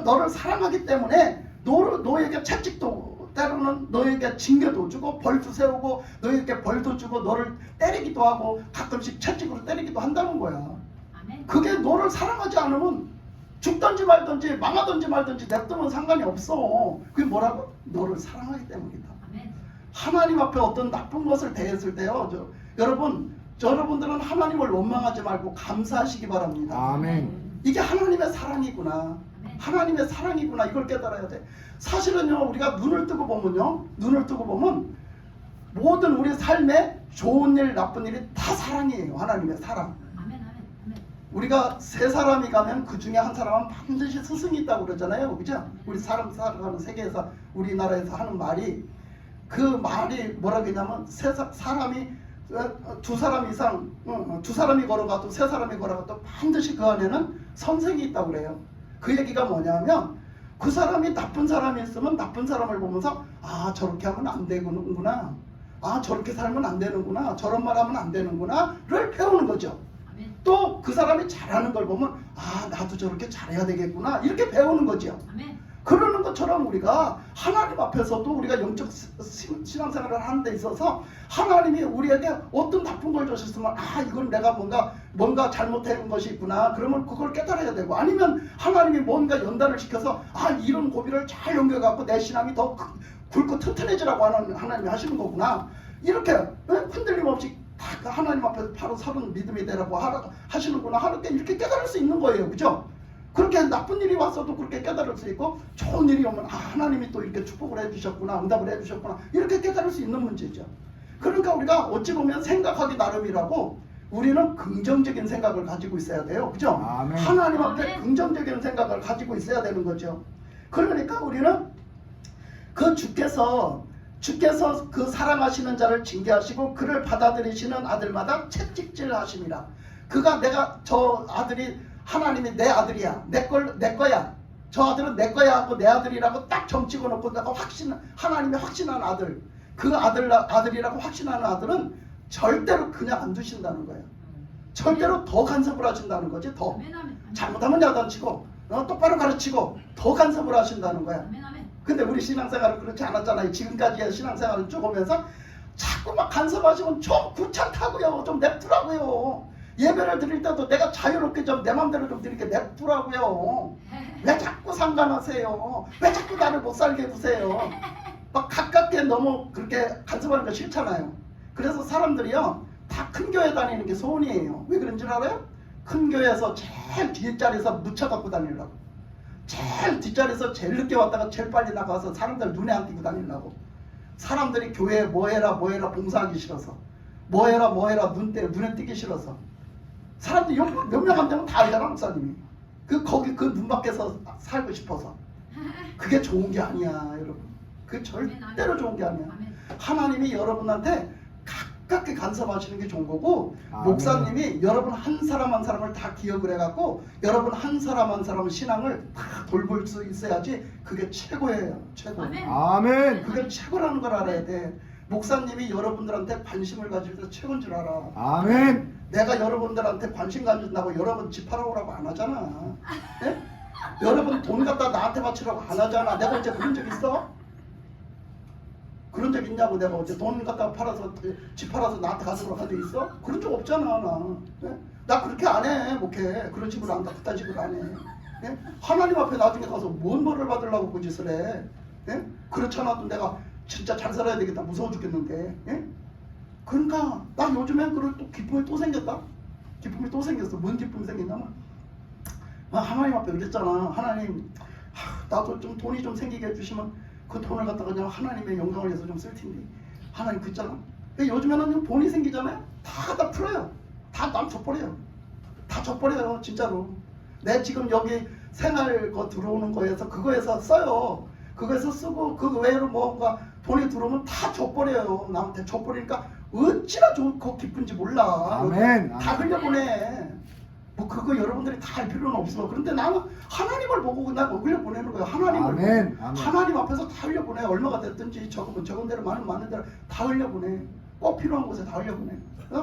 너를 사랑하기 때문에 너에게 채찍도 때로는 너에게 징계도 주고 벌도 세우고 너에게 벌도 주고 너를 때리기도 하고 가끔씩 채찍으로 때리기도 한다는 거야. 그게 너를 사랑하지 않으면 죽든지 말든지 망하든지 말든지 냅두면 상관이 없어. 그게 뭐라고? 너를 사랑하기 때문이다. 하나님 앞에 어떤 나쁜 것을 대했을 때요. 여러분들은 하나님을 원망하지 말고 감사하시기 바랍니다. 아멘. 이게 하나님의 사랑이구나. 하나님의 사랑이구나. 이걸 깨달아야 돼. 사실은요, 우리가 눈을 뜨고 보면 모든 우리 삶에 좋은 일, 나쁜 일이 다 사랑이에요. 하나님의 사랑. 우리가 세 사람이 가면 그 중에 한 사람은 반드시 스승이 있다고 그러잖아요. 그죠? 우리 사람 살아가는 세계에서 우리나라에서 하는 말이 그 말이 뭐라고 했냐면 두 사람이 걸어가도 세 사람이 걸어가도 반드시 그 안에는 선생이 있다고 그래요. 그 얘기가 뭐냐면 그 사람이 나쁜 사람이 있으면 나쁜 사람을 보면서 저렇게 하면 안 되는구나. 저렇게 살면 안 되는구나. 저런 말 하면 안 되는구나를 배우는 거죠. 또 그 사람이 잘하는 걸 보면 나도 저렇게 잘해야 되겠구나. 이렇게 배우는 거죠. 그러는 것처럼 우리가 하나님 앞에서도 우리가 영적 신앙생활을 하는 데 있어서 하나님이 우리에게 어떤 나쁜 걸 주셨으면 이건 내가 뭔가 잘못한 것이 있구나. 그러면 그걸 깨달아야 되고, 아니면 하나님이 뭔가 연단을 시켜서 이런 고비를 잘 넘겨갖고 내 신앙이 더 굵고 튼튼해지라고 하나님이 하시는 거구나. 이렇게 흔들림 없이 하나님 앞에서 바로 서는 믿음이 되라고 하시는구나 하는 게 이렇게 깨달을 수 있는 거예요. 그죠? 그렇게 나쁜 일이 왔어도 그렇게 깨달을 수 있고, 좋은 일이 오면 하나님이 또 이렇게 축복을 해주셨구나, 응답을 해주셨구나, 이렇게 깨달을 수 있는 문제죠. 그러니까 우리가 어찌 보면 생각하기 나름이라고 우리는 긍정적인 생각을 가지고 있어야 돼요. 그죠? 아멘. 하나님 앞에 긍정적인 생각을 가지고 있어야 되는 거죠. 그러니까 우리는 그 주께서 주께서 그 사랑하시는 자를 징계하시고 그를 받아들이시는 아들마다 채찍질하심이라. 그가 내가 저 아들이 하나님이 내 아들이야, 내 거야, 저 아들은 내 거야 하고 내 아들이라고 딱 점 찍어놓고 내가 하나님이 확신한 아들, 그 아들이라고 확신하는 아들은 절대로 그냥 안 두신다는 거예요. 절대로 더 간섭을 하신다는 거지. 더 잘못하면 야단치고 똑바로 가르치고 더 간섭을 하신다는 거야. 근데 우리 신앙생활은 그렇지 않았잖아요. 지금까지의 신앙생활을 쭉 오면서 자꾸 막 간섭하시면 좀 귀찮다고요. 좀 냅두라고요. 예배를 드릴 때도 내가 자유롭게 좀 내 맘대로 좀 드리게 냅두라고요. 왜 자꾸 상관하세요? 왜 자꾸 나를 못 살게 구세요? 막 가깝게 너무 그렇게 간섭하는 거 싫잖아요. 그래서 사람들이요 다 큰 교회 다니는 게 소원이에요. 왜 그런 줄 알아요? 큰 교회에서 제일 뒷자리에서 묻혀갖고 다니려고, 제일 뒷자리에서 제일 늦게 왔다가 제일 빨리 나가서 사람들 눈에 안 띄고 다니려고. 사람들이 교회에 뭐해라 봉사하기 싫어서, 뭐해라 눈에 띄기 싫어서. 사람들이 몇 명 안 되면 다 알잖아. 목사님이 거기 그 눈 밖에서 살고 싶어서. 그게 좋은 게 아니야 여러분. 그게 절대로 좋은 게 아니야. 하나님이 여러분한테 가깝게 간섭하시는 게 좋은 거고, 목사님이 여러분 한 사람 한 사람을 다 기억을 해갖고 여러분 한 사람 한 사람의 신앙을 다 돌볼 수 있어야지 그게 최고예요. 최고. 아멘. 그게 최고라는 걸 알아야 돼. 목사님이 여러분들한테 관심을 가질 때 최고인 줄 알아. 아멘. 내가 여러분들한테 관심 가진다고 여러분 집 팔아오라고 안 하잖아. 예? 여러분 돈 갖다 나한테 바치라고 안 하잖아. 내가 언제 그런 적 있어? 그런 적 있냐고. 내가 어제 돈 갖다 팔아서 집 팔아서 나한테 가져오라고 한 적 있어? 그런 적 없잖아. 나. 예? 나 그렇게 안 해. 목회 그런 식으로 안 해. 그딴 식으로 안 해. 예? 하나님 앞에 나중에 가서 뭔 벌을 받으려고 그 짓을 해. 예? 그렇지 않아도 내가 진짜 잘 살아야 되겠다. 무서워 죽겠는데. 예? 그러니까 나 요즘에 또 기쁨이 또 생겼다. 기쁨이 또 생겼어. 뭔 기쁨이 생겼냐면 하나님 앞에 그랬잖아. 하나님 나도 좀 돈이 좀 생기게 해주시면 그 돈을 갖다가 그냥 하나님의 영광을 위해서 좀 쓸 텐데. 하나님 그랬잖아. 요즘에는 돈이 생기잖아요. 다 풀어요. 다 남 줘버려요. 다 줘버려요. 진짜로. 내 지금 여기 생활 거 들어오는 거에서 그거에서 써요. 그거에서 쓰고 그 외로 뭔가 돈이 들어오면 다 줘버려요. 남한테 줘버리니까 어찌나 좋고 기쁜지 몰라. 아멘. 다 흘려보내. 뭐 그거 여러분들이 다 알 필요는 없어. 그런데 나는 하나님을 보고 그냥 흘려보내는 거야. 하나님을 아멘. 보고. 아멘. 하나님 앞에서 다 흘려보내. 얼마가 됐든지 적은 대로 많은 대로 다 흘려보내. 꼭 필요한 곳에 다 흘려보내.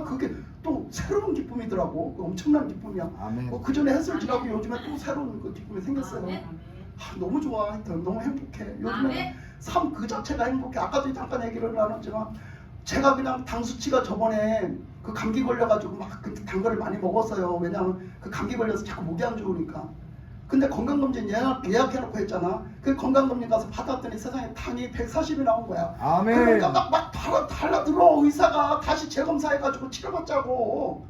그게 또 새로운 기쁨이더라고. 엄청난 기쁨이야. 아멘. 그 전에 했을지라도 요즘에 또 새로운 그 기쁨이 생겼어요. 너무 좋아. 너무 행복해. 요즘에 삶 그 자체가 행복해. 아까도 잠깐 얘기를 나눴지만 제가 그냥 당 수치가 저번에 그 감기 걸려가지고 막 그 단 거를 많이 먹었어요. 왜냐하면 그 감기 걸려서 자꾸 목이 안 좋으니까. 근데 건강검진 예약해놓고 했잖아. 그 건강검진 가서 받았더니 세상에 당이 140이 나온 거야. 아멘. 그러니까 막 달라들어. 의사가 다시 재검사해가지고 치료받자고.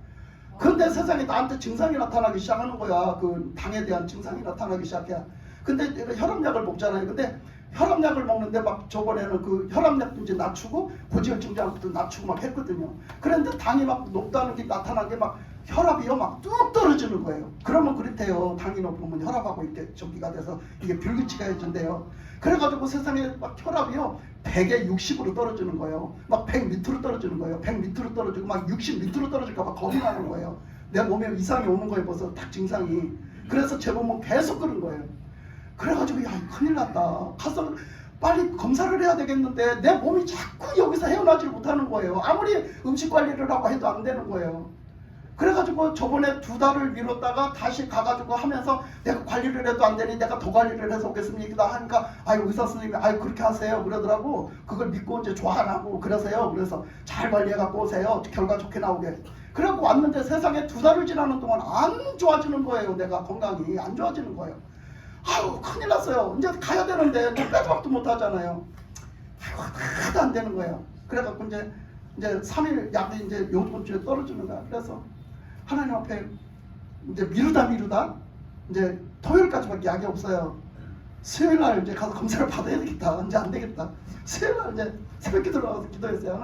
근데 세상에 나한테 증상이 나타나기 시작하는 거야. 그 당에 대한 증상이 나타나기 시작해. 근데 혈압약을 먹잖아요. 근데 혈압약을 먹는데 막 저번에는 그 혈압약도 이제 낮추고 고지혈증제약도 낮추고 막 했거든요. 그런데 당이 막 높다는 게 나타난 게 막 혈압이요 막 뚝 떨어지는 거예요. 그러면 그렇대요. 당이 높으면 혈압하고 이렇게 전기가 돼서 이게 불규칙해진대요. 그래가지고 세상에 막 혈압이요 100에 60으로 떨어지는 거예요. 막 100 밑으로 떨어지는 거예요. 100 밑으로 떨어지고 막 60 밑으로 떨어질까 봐 겁이 나는 거예요. 내 몸에 이상이 오는 거예요. 벌써 딱 증상이. 그래서 제 몸은 계속 그런 거예요. 그래가지고 야 큰일 났다. 가서 빨리 검사를 해야 되겠는데 내 몸이 자꾸 여기서 헤어나질 못하는 거예요. 아무리 음식 관리를 하고 해도 안 되는 거예요. 그래가지고 저번에 2달을 미뤘다가 다시 가가지고 하면서 내가 관리를 해도 안 되니 내가 더 관리를 해서 오겠습니다 하니까 아유 의사 선생님이 아유 그렇게 하세요 그러더라고. 그걸 믿고 이제 좋아하고 그러세요. 그래서 잘 관리해갖고 오세요. 결과 좋게 나오게. 그래갖고 왔는데 세상에 2달을 지나는 동안 안 좋아지는 거예요. 내가 건강이 안 좋아지는 거예요. 아유 큰일 났어요. 이제 가야 되는데 빼박도 못 하잖아요. 아유 하나도 안 되는 거예요. 그래갖고 이제 3일 약이 이제 요번 주에 떨어지는 거야. 그래서 하나님 앞에 이제 미루다 이제 토요일까지밖에 약이 없어요. 수요일 날 이제 가서 검사를 받아야 되겠다. 이제 안 되겠다. 수요일 날 이제 새벽 기도로 가서 기도했어요.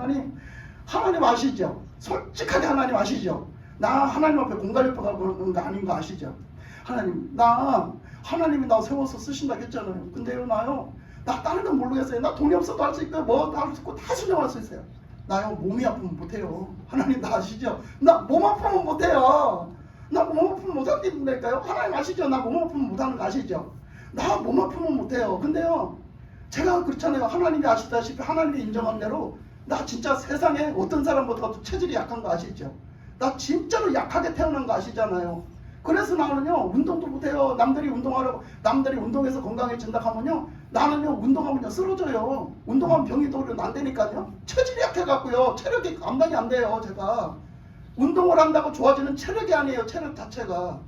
하나님 아시죠? 솔직하게 하나님 아시죠? 나 하나님 앞에 공갈리퍼가 그런 거 아닌 거 아시죠? 하나님이 나 세워서 쓰신다고 했잖아요. 근데요 나요 나 다른 건 모르겠어요. 나 돈이 없어도 할 수 있고 뭐 다 할 수 있고 다 순종할 수 있어요. 나요 몸이 아프면 못해요. 하나님 다 아시죠? 나 몸 아프면 못해요. 나 몸 아프면 못한다니까요. 하나님 아시죠? 나 몸 아프면 못하는 거 아시죠? 나 몸 아프면 못해요. 근데요 제가 그렇잖아요. 하나님이 아시다시피 하나님이 인정한 대로 나 진짜 세상에 어떤 사람보다도 체질이 약한 거 아시죠? 나 진짜로 약하게 태어난 거 아시잖아요. 그래서 나는요 운동도 못해요. 남들이 운동하라고 남들이 운동해서 건강해진다 하면요 나는요 운동하면요 쓰러져요. 운동하면 병이 도로 안 되니까요. 체질이 약해갖고요 체력이 감당이 안 돼요. 제가 운동을 한다고 좋아지는 체력이 아니에요. 체력 자체가.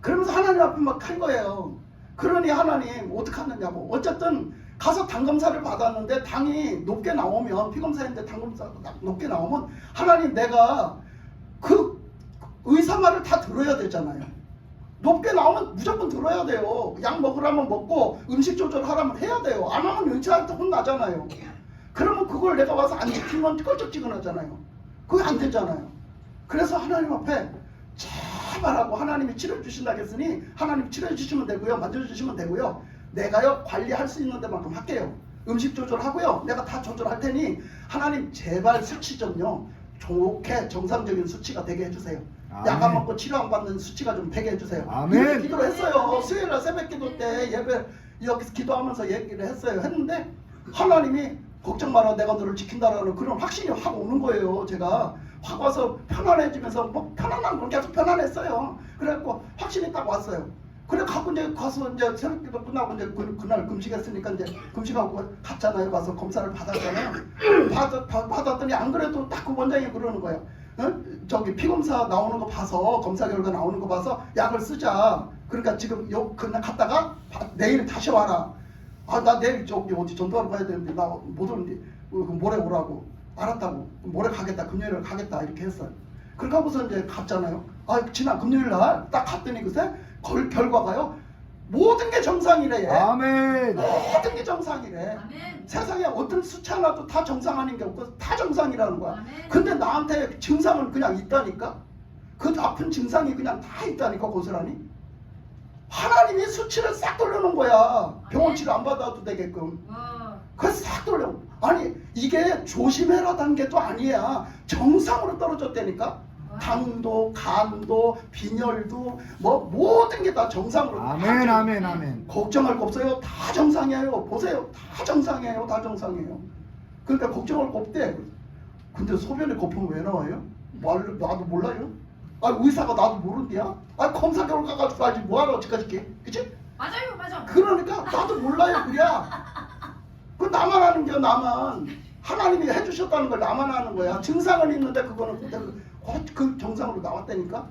그러면서 하나님 앞에 막 한 거예요. 그러니 하나님 어떻게 하느냐고. 어쨌든 가서 당 검사를 받았는데 당이 높게 나오면 피검사인데 당 검사가 높게 나오면 하나님 내가 그 의사 말을 다 들어야 되잖아요. 높게 나오면 무조건 들어야 돼요. 약 먹으라면 먹고 음식 조절하라면 해야 돼요. 안 하면 의사한테 혼나잖아요. 그러면 그걸 내가 와서 안 지키면 껄쩍지근하잖아요. 그게 안 되잖아요. 그래서 하나님 앞에 제발하고 하나님이 치료해주신다 했으니 하나님 치료해주시면 되고요. 만져주시면 되고요. 내가요 관리할 수 있는 데만큼 할게요. 음식 조절하고요. 내가 다 조절할 테니 하나님 제발 수치 좀요. 좋게 정상적인 수치가 되게 해주세요. 약 안 먹고 치료 안 받는 수치가 좀 되게 해주세요. 아멘. 기도를 했어요. 수요일날 새벽 기도 때 예배 여기서 기도하면서 얘기를 했어요. 했는데 하나님이 걱정 마라 내가 너를 지킨다라는 그런 확신이 확 오는 거예요. 제가 확 와서 편안해지면서 뭐 편안한 건 계속 편안했어요. 그래갖고 확신이 딱 왔어요. 그래 갖고 이제 가서 이제 새벽 기도 끝나고 이제 그날 금식했으니까 이제 금식하고 갔잖아요. 가서 검사를 받았잖아요. 받았더니 안 그래도 딱 그 원장이 그러는 거예요. 저기 피검사 나오는 거 봐서 검사 결과 나오는 거 봐서 약을 쓰자. 그러니까 지금 그날 갔다가 내일 다시 와라. 아 나 내일 저기 어디 전도하러 가야 되는데 나 못 오는데 모레 오라고. 알았다고. 모레 가겠다. 금요일에 가겠다. 이렇게 했어요. 그렇게 하고서 이제 갔잖아요. 아 지난 금요일 날 딱 갔더니 그새 결과가요. 모든 게 정상이래. 아멘. 모든 게 정상이래. 아멘. 세상에 어떤 수치 하나도 다 정상 아닌 게 없고 다 정상이라는 거야. 아멘. 근데 나한테 증상은 그냥 있다니까. 그 아픈 증상이 그냥 다 있다니까 고스란히. 하나님이 수치를 싹 돌려놓은 거야. 병원 치료 안 받아도 되게끔. 와. 그래서 싹 돌려. 아니 이게 조심해라 단계도 아니야. 정상으로 떨어졌다니까. 당도, 간도, 빈혈도 뭐 모든 게 다 정상으로. 아멘, 아멘, 아멘. 걱정할 거 없어요. 다 정상이에요. 보세요. 다 정상이에요. 다 정상이에요. 그러니까 걱정할 거 없대. 근데 소변에 거품 왜 나와요? 나도 몰라요. 아 의사가 나도 모른대야. 아 검사 결과 가지고 알지 뭐하러 어찌까지 그치? 맞아요, 맞아. 그러니까 나도 몰라요. 그래야 그 나만 하는 게 나만 하나님이 해주셨다는 걸 나만 하는 거야. 증상은 있는데 그거는 그 정상으로 나왔다니까.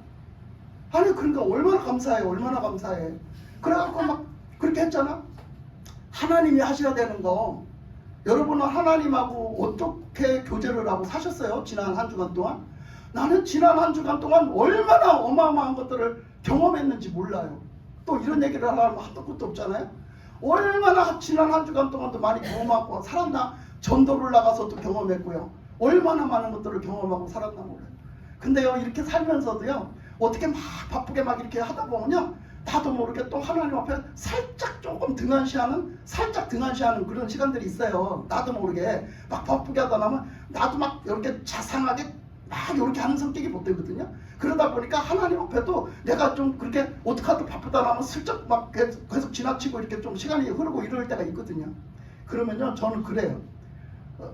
아니 그러니까 얼마나 감사해. 얼마나 감사해. 그래갖고 막 그렇게 했잖아. 하나님이 하셔야 되는 거. 여러분은 하나님하고 어떻게 교제를 하고 사셨어요? 지난 한 주간 동안. 나는 지난 한 주간 동안 얼마나 어마어마한 것들을 경험했는지 몰라요. 또 이런 얘기를 하려면 한도 끝도 없잖아요. 얼마나 지난 한 주간 동안도 많이 경험하고 살았나. 전도를 나가서도 경험했고요. 얼마나 많은 것들을 경험하고 살았나 몰라요. 근데요 이렇게 살면서도요 어떻게 막 바쁘게 막 이렇게 하다 보면요 나도 모르게 또 하나님 앞에 살짝 조금 등한시하는 그런 시간들이 있어요. 나도 모르게 막 바쁘게 하다 나면 나도 막 이렇게 자상하게 막 이렇게 하는 성격이 못 되거든요. 그러다 보니까 하나님 앞에도 내가 좀 그렇게 어떻게 하다 바쁘다 나면 슬쩍 막 계속 지나치고 이렇게 좀 시간이 흐르고 이럴 때가 있거든요. 그러면요 저는 그래요.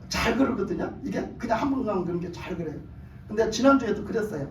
잘 그러거든요. 이게 그냥 한 번만 그런 게 잘 그래요. 근데 지난주에도 그랬어요.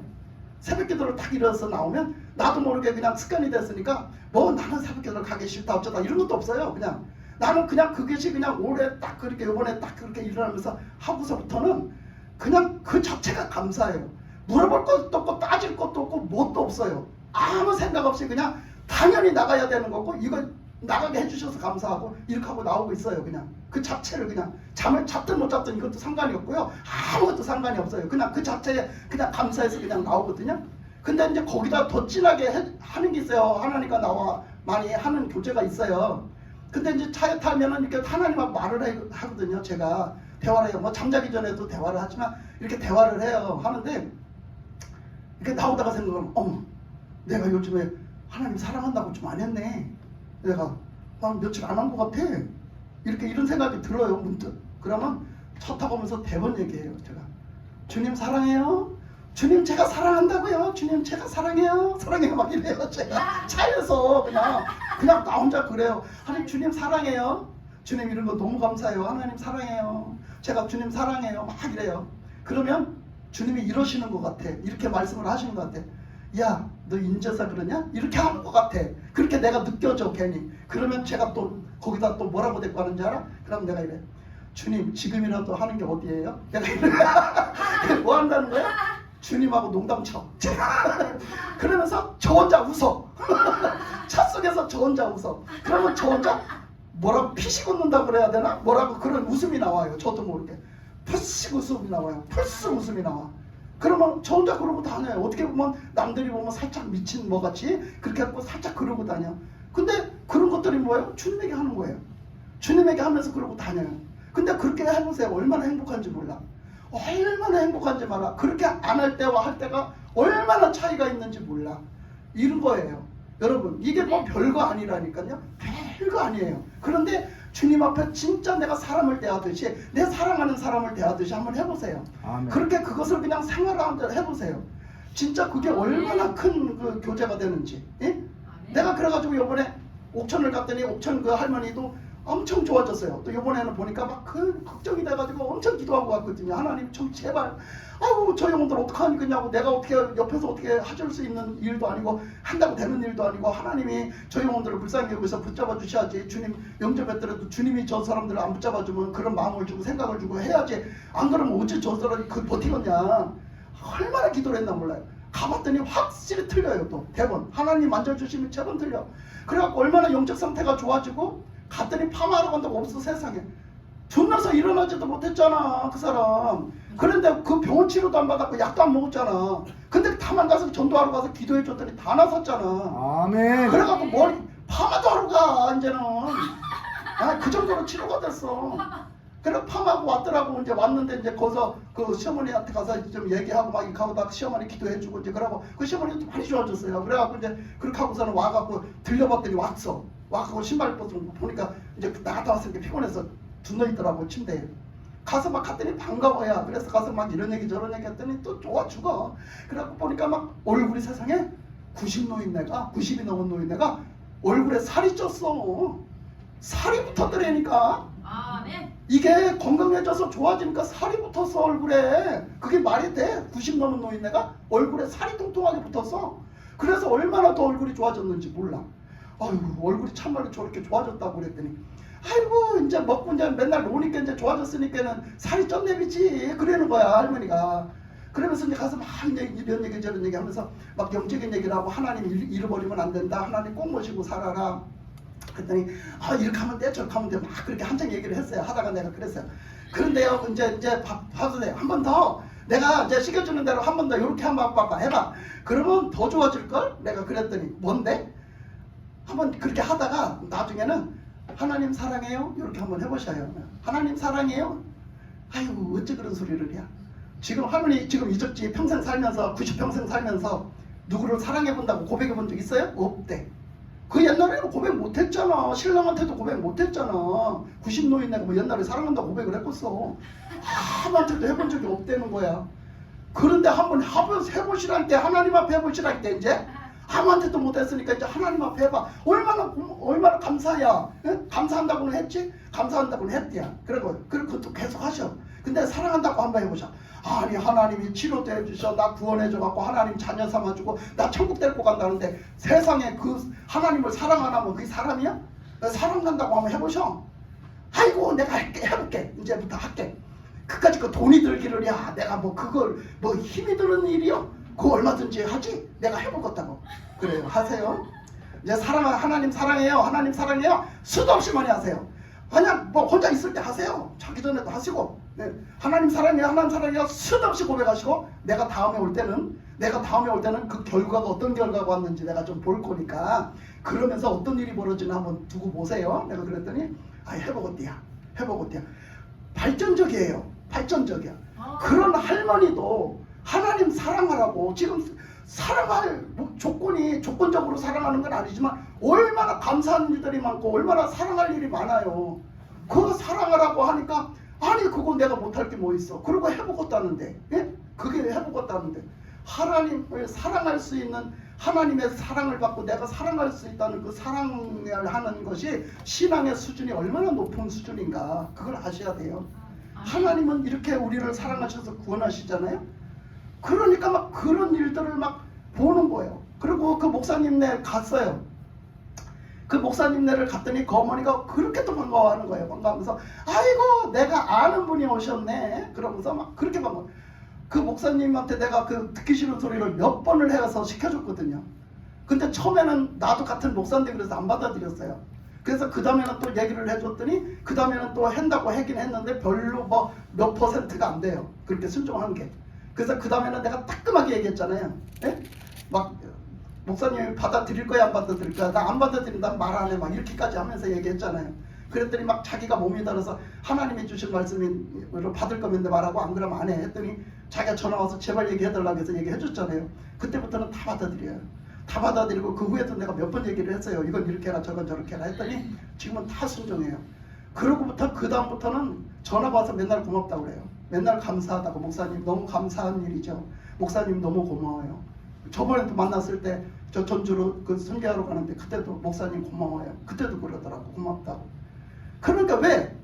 새벽 기도를 딱 일어나서 나오면 나도 모르게 그냥 습관이 됐으니까 뭐 나는 새벽 기도를 가기 싫다 어쩌다 이런 것도 없어요. 그냥 나는 그냥 그것이 그냥 올해 딱 그렇게 요번에 딱 그렇게 일어나면서 하고서부터는 그냥 그 자체가 감사해요. 물어볼 것도 없고 따질 것도 없고 뭣도 없어요. 아무 생각 없이 그냥 당연히 나가야 되는 거고 이거 나가게 해주셔서 감사하고 이렇게 하고 나오고 있어요. 그냥 그 자체를 그냥 잠을 잤든 못 잤든 이것도 상관이 없고요. 아무것도 상관이 없어요. 그냥 그 자체에 그냥 감사해서 그냥 나오거든요. 근데 이제 거기다 더 진하게 하는 게 있어요. 하나님과 나와 많이 하는 교제가 있어요. 근데 이제 차에 타면은 이렇게 하나님하고 말을 하거든요. 제가 대화를 해요. 뭐 잠자기 전에도 대화를 하지만 이렇게 대화를 해요. 하는데 이렇게 나오다가 생각하면 어머 내가 요즘에 하나님 사랑한다고 좀 안 했네. 내가 며칠 안 한 것 같아. 이런 생각이 들어요, 문득. 그러면 차 타고 오면서 대번 얘기해요, 제가. 주님 사랑해요. 주님 제가 사랑한다고요. 주님 제가 사랑해요. 사랑해요 막 이래요. 제가 차에서 그냥 나 혼자 그래요. 하나님 주님 사랑해요. 주님 이런 거 너무 감사해요. 하나님 사랑해요. 제가 주님 사랑해요. 막 이래요. 그러면 주님이 이러시는 것 같아. 이렇게 말씀을 하시는 것 같아. 야, 너 인제서 그러냐? 이렇게 하는 것 같아. 그렇게 내가 느껴져 괜히. 그러면 제가 또 거기다 또 뭐라고 대꾸 하는지 알아? 그럼 내가 이래. 주님 지금이라도 하는 게 어디예요? 내가 이래. 뭐 한다는 거야? 주님하고 농담쳐. 그러면서 저 혼자 웃어. 차 속에서 저 혼자 웃어. 그러면 저 혼자 뭐라고 피식 웃는다고 그래야 되나? 뭐라고 그런 웃음이 나와요. 저도 모르게. 푸식 웃음이 나와요. 풀스 웃음이 나와. 그러면 저 혼자 그러고 다녀요. 어떻게 보면 남들이 보면 살짝 미친 뭐 같이 그렇게 하고 살짝 그러고 다녀. 근데 그런 것들이 뭐예요? 주님에게 하는 거예요. 주님에게 하면서 그러고 다녀요. 근데 그렇게 해보세요. 얼마나 행복한지 몰라. 얼마나 행복한지 몰라. 그렇게 안 할 때와 할 때가 얼마나 차이가 있는지 몰라. 이런 거예요. 여러분 이게 뭐 별거 아니라니까요. 별거 아니에요. 그런데 주님 앞에 진짜 내가 사람을 대하듯이 내 사랑하는 사람을 대하듯이 한번 해보세요. 아멘. 그렇게 그것을 그냥 생활하면서 해보세요. 진짜 그게 얼마나 큰 그 교제가 되는지. 예? 내가 그래가지고 요번에 옥천을 갔더니 옥천 그 할머니도 엄청 좋아졌어요. 또 요번에는 보니까 막 그 걱정이 돼가지고 엄청 기도하고 왔거든요. 하나님 좀 제발 아우 저 영혼들 어떡하겠냐고 내가 어떻게 옆에서 어떻게 해줄 수 있는 일도 아니고 한다고 되는 일도 아니고 하나님이 저 영혼들을 불쌍히 여기서 붙잡아 주셔야지. 주님 영접했더라도 주님이 저 사람들을 안 붙잡아 주면 그런 마음을 주고 생각을 주고 해야지. 안 그러면 어째 저 사람이 그 버티겠냐. 얼마나 기도를 했나 몰라요. 가봤더니 확실히 틀려요. 또 대번 하나님 만져주시면 제번 틀려. 그래갖고 얼마나 영적 상태가 좋아지고 갔더니 파마하러 간다고 없어 세상에. 존나서 일어나지도 못했잖아 그 사람. 그런데 그 병원 치료도 안 받았고 약도 안 먹었잖아. 근데 다만 가서 전도하러 가서 기도해 줬더니 다 나섰잖아. 아멘. 그래갖고 머리 파마도 하러 가 이제는. 그 정도로 치료가 됐어. 그래 파마하고 왔더라고. 이제 왔는데 이제 거기서 그 시어머니한테 가서 좀 얘기하고 막 이렇게 하고 시어머니 기도해주고 이제 그러고 그 시어머니도 많이 좋아졌어요. 그래갖고 이제 그렇게 하고서는 와갖고 들려봤더니 왔어. 와갖고 신발 벗고 보니까 이제 나갔다 왔으니까 피곤해서 누워있더라고 침대에. 가서 막 갔더니 반가워야. 그래서 가서 막 이런 얘기 저런 얘기 했더니 또 좋아 죽어. 그래갖고 보니까 막 얼굴이 세상에 90 노인네가 90이 넘은 노인네가 얼굴에 살이 쪘어. 살이 붙었더라니까. 아, 네. 이게 건강해져서 좋아지니까 살이 붙었어 얼굴에. 그게 말이 돼? 90 넘은 노인네가 얼굴에 살이 통통하게 붙었어. 그래서 얼마나 더 얼굴이 좋아졌는지 몰라. 아이고 얼굴이 참말로 저렇게 좋아졌다고 그랬더니 아이고 이제 먹고 이제 맨날 노니까 이제 좋아졌으니까는 살이 쪘네비지 그러는 거야 할머니가. 그러면서 이제 가서 막 이제 이런 얘기 저런 얘기 하면서 막 영적인 얘기를 하고 하나님 잃어버리면 안 된다. 하나님 꼭 모시고 살아라. 그랬더니 이렇게 하면 돼 저렇게 하면 돼 막 그렇게 한창 얘기를 했어요. 하다가 내가 그랬어요. 그런데요 이제 봐주세요. 한 번 더 내가 이제 시켜주는 대로 한 번 더 이렇게 한번 해봐. 그러면 더 좋아질걸? 내가 그랬더니 뭔데? 한번 그렇게 하다가 나중에는 하나님 사랑해요? 이렇게 한번 해보셔요. 하나님 사랑해요? 아이고 어째 그런 소리를 해. 지금 할머니 지금 이적지 평생 살면서 90평생 살면서 누구를 사랑해본다고 고백해본 적 있어요? 없대. 그 옛날에는 고백 못했잖아. 신랑한테도 고백 못했잖아. 90 노인네가 뭐 옛날에 사랑한다고 고백을 했겠어. 아무한테도 해본 적이 없다는 거야. 그런데 한번 해보시랄 때 하나님 앞에 해보시랄 때 이제 아무한테도 못했으니까 이제 하나님 앞에 해봐. 얼마나 감사야. 응? 감사한다고는 했지? 감사한다고는 했대야. 그리고 그것도 계속 하셔. 근데 사랑한다고 한번 해보자. 아니 하나님이 치료도 해주셔. 나 구원해줘갖고 하나님 자녀 삼아주고 나 천국 데리고 간다는데 세상에 그 하나님을 사랑 안 하면 그게 사람이야? 사랑한다고 한번 해보셔. 아이고 내가 해볼게. 이제부터 할게. 그까짓 거 돈이 들기를 야 내가 뭐 그걸 뭐 힘이 드는 일이요? 그거 얼마든지 하지? 내가 해보겠다고. 그래요. 하세요. 이제 하나님 사랑해요. 하나님 사랑해요. 수도 없이 많이 하세요. 그냥 뭐 혼자 있을 때 하세요. 자기 전에도 하시고. 네. 하나님 사랑해요. 하나님 사랑해요. 수도 없이 고백하시고 내가 다음에 올 때는 그 결과가 어떤 결과가 왔는지 내가 좀 볼 거니까 그러면서 어떤 일이 벌어지나 한번 두고 보세요. 내가 그랬더니 해보겠대야. 발전적이에요. 발전적이야. 그런 할머니도 하나님 사랑하라고 지금 사랑할 조건이 조건적으로 사랑하는 건 아니지만 얼마나 감사한 일들이 많고 얼마나 사랑할 일이 많아요. 그거 사랑하라고 하니까 아니 그거 내가 못할 게 뭐 있어. 그리고 해보겠다는데, 예? 그게 해보겠다는데 하나님을 사랑할 수 있는, 하나님의 사랑을 받고 내가 사랑할 수 있다는 그 사랑을 하는 것이 신앙의 수준이 얼마나 높은 수준인가, 그걸 아셔야 돼요. 하나님은 이렇게 우리를 사랑하셔서 구원하시잖아요. 그러니까 막 그런 일들을 막 보는 거예요. 그리고 그 목사님네 갔어요. 그 목사님네를 갔더니 그 어머니가 그렇게 또 반가워하는 거예요. 반가워하면서 아이고 내가 아는 분이 오셨네 그러면서 막 그렇게 반가워. 그 목사님한테 내가 그 듣기 싫은 소리를 몇 번을 해서 시켜줬거든요. 근데 처음에는 나도 같은 목사인데 그래서 안 받아들였어요. 그래서 그 다음에는 또 얘기를 해줬더니 그 다음에는 또 한다고 하긴 했는데 별로 뭐 몇 %가 안 돼요. 그렇게 순종한 게. 그래서 그 다음에는 내가 따끔하게 얘기했잖아요. 예? 막 목사님이 받아들일 거야 안 받아들일 거야, 나 안 받아들인다 말 안 해, 막 이렇게까지 하면서 얘기했잖아요. 그랬더니 막 자기가 몸이 달아서 하나님이 주신 말씀으로 받을 거면 말하고 안 그러면 안 해 했더니 자기가 전화 와서 제발 얘기해달라고 해서 얘기해 줬잖아요. 그때부터는 다 받아들여요. 다 받아들이고 그 후에도 내가 몇 번 얘기를 했어요. 이건 이렇게 해라 저건 저렇게 해라 했더니 지금은 다 순종해요. 그러고부터 그 다음부터는 전화가 와서 맨날 고맙다고 그래요. 맨날 감사하다고, 목사님 너무 감사한 일이죠, 목사님 너무 고마워요. 저번에도 만났을 때 저 전주로 그 선교하러 가는데 그때도 목사님 고마워요, 그때도 그러더라고, 고맙다고. 그러니까 왜?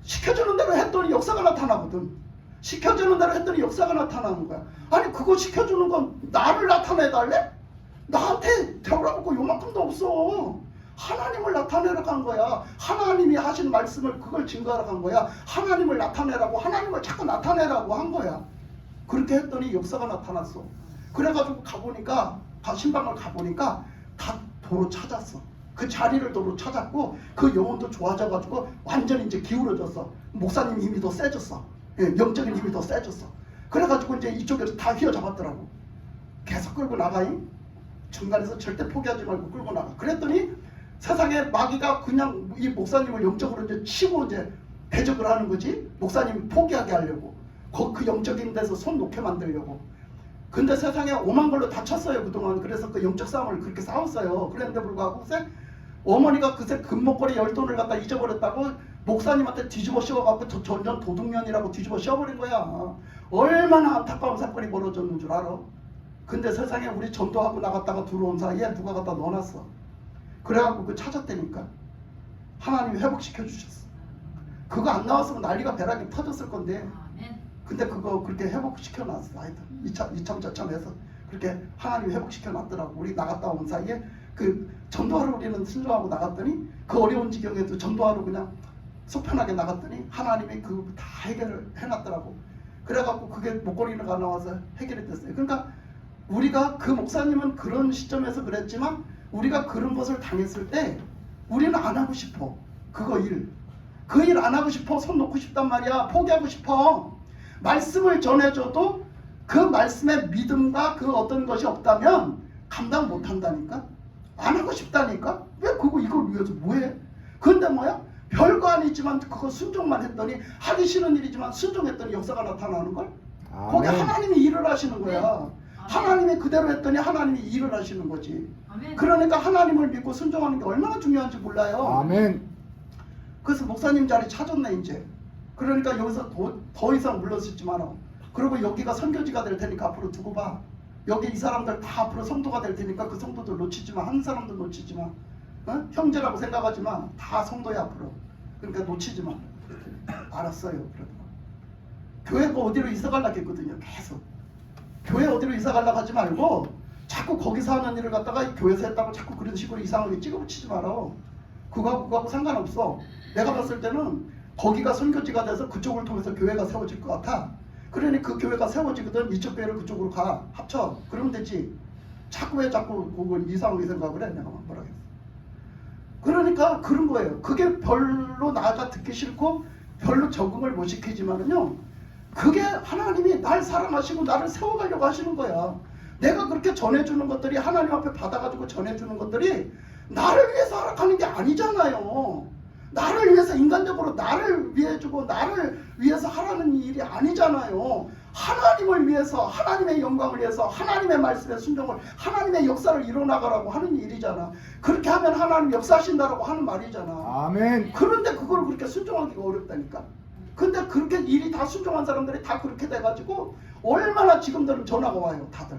시켜주는 대로 했더니 역사가 나타나거든. 시켜주는 대로 했더니 역사가 나타나는 거야. 아니 그거 시켜주는 건 나를 나타내달래? 나한테 되돌아보고 요만큼도 없어. 하나님을 나타내라고 한 거야. 하나님이 하신 말씀을 그걸 증거하라고 한 거야. 하나님을 나타내라고, 하나님을 자꾸 나타내라고 한 거야. 그렇게 했더니 역사가 나타났어. 그래가지고 가보니까, 신방을 가보니까 다 도로 찾았어. 그 자리를 도로 찾았고 그 영혼도 좋아져가지고 완전히 이제 기울어졌어. 목사님 힘이 더 세졌어. 예, 영적인 힘이 더 세졌어. 그래가지고 이제 이쪽에서 다 휘어잡았더라고. 계속 끌고 나가잉. 중간에서 절대 포기하지 말고 끌고 나가. 그랬더니 세상에 마귀가 그냥 이 목사님을 영적으로 이제 치고 이제 대적을 하는 거지. 목사님 포기하게 하려고. 그 영적인 데서 손 놓게 만들려고. 근데 세상에 오만 걸로 다쳤어요 그동안. 그래서 그 영적 싸움을 그렇게 싸웠어요. 그랬는데 불구하고 그새 어머니가 그새 금목걸이 10돈을 갖다 잊어버렸다고 목사님한테 뒤집어 씌워갖고 전전 도둑년이라고 뒤집어 씌워버린 거야. 얼마나 안타까운 사건이 벌어졌는 줄 알아? 근데 세상에 우리 전도하고 나갔다가 들어온 사이에 누가 갖다 넣어놨어. 그래갖고 그 찾았다니까. 하나님이 회복시켜 주셨어. 그거 안 나왔으면 난리가 배락이 터졌을 건데. 근데 그거 그렇게 회복시켜 놨어. 하여튼 이참 저참 해서 그렇게 하나님이 회복시켜 놨더라고. 우리 나갔다 온 사이에 그 전도하러 우리는 순종하고 나갔더니 그 어려운 지경에도 전도하러 그냥 속편하게 나갔더니 하나님이 그 다 해결을 해놨더라고. 그래갖고 그게 목걸이가 나와서 해결이 됐어요. 그러니까 우리가 그 목사님은 그런 시점에서 그랬지만 우리가 그런 것을 당했을 때 우리는 안 하고 싶어. 그거 일. 그 일 안 하고 싶어. 손 놓고 싶단 말이야. 포기하고 싶어. 말씀을 전해줘도 그 말씀의 믿음과 그 어떤 것이 없다면 감당 못 한다니까. 안 하고 싶다니까. 왜 그거 이걸 위해서 뭐해? 근데 뭐야? 별거 아니지만 그거 순종만 했더니, 하기 싫은 일이지만 순종했더니 역사가 나타나는 걸. 거기 하나님이 일을 하시는 거야. 하나님이 그대로 했더니 하나님이 일을 하시는 거지. 아멘. 그러니까 하나님을 믿고 순종하는 게 얼마나 중요한지 몰라요. 아멘. 그래서 목사님 자리 찾았네 이제. 그러니까 여기서 더 이상 물러서지 마라. 그리고 여기가 선교지가 될 테니까 앞으로 두고 봐. 여기 이 사람들 다 앞으로 성도가 될 테니까 그 성도들 놓치지 마. 한 사람도 놓치지 마. 어? 형제라고 생각하지 마. 다 성도야 앞으로. 그러니까 놓치지 마. 알았어요. 그러더라고. 교회가 어디로 이사 가려고 했거든요. 계속. 교회 어디로 이사 가려고 하지 말고 자꾸 거기서 하는 일을 갖다가 교회에서 했다고 자꾸 그런 식으로 이상하게 찍어붙이지 마라. 그거하고 상관없어. 내가 봤을 때는 거기가 선교지가 돼서 그쪽을 통해서 교회가 세워질 것 같아. 그러니 그 교회가 세워지거든 이쪽 교회를 그쪽으로 가. 합쳐. 그러면 되지. 자꾸 왜 자꾸 그걸 이상하게 생각을 해. 내가 뭐라 했어. 그러니까 그런 거예요. 그게 별로 나가 듣기 싫고 별로 적응을 못 시키지만은요. 그게 하나님이 날 사랑하시고 나를 세워가려고 하시는 거야. 내가 그렇게 전해주는 것들이 하나님 앞에 받아가지고 전해주는 것들이 나를 위해서 하락하는 게 아니잖아요. 나를 위해서 인간적으로 나를 위해 주고 나를 위해서 하라는 일이 아니잖아요. 하나님을 위해서, 하나님의 영광을 위해서, 하나님의 말씀에 순종을, 하나님의 역사를 이뤄나가라고 하는 일이잖아. 그렇게 하면 하나님 역사하신다라고 하는 말이잖아. 아멘. 그런데 그걸 그렇게 순종하기가 어렵다니까. 근데 그렇게 일이 다 순종한 사람들이 다 그렇게 돼가지고 얼마나 지금들은 전화가 와요. 다들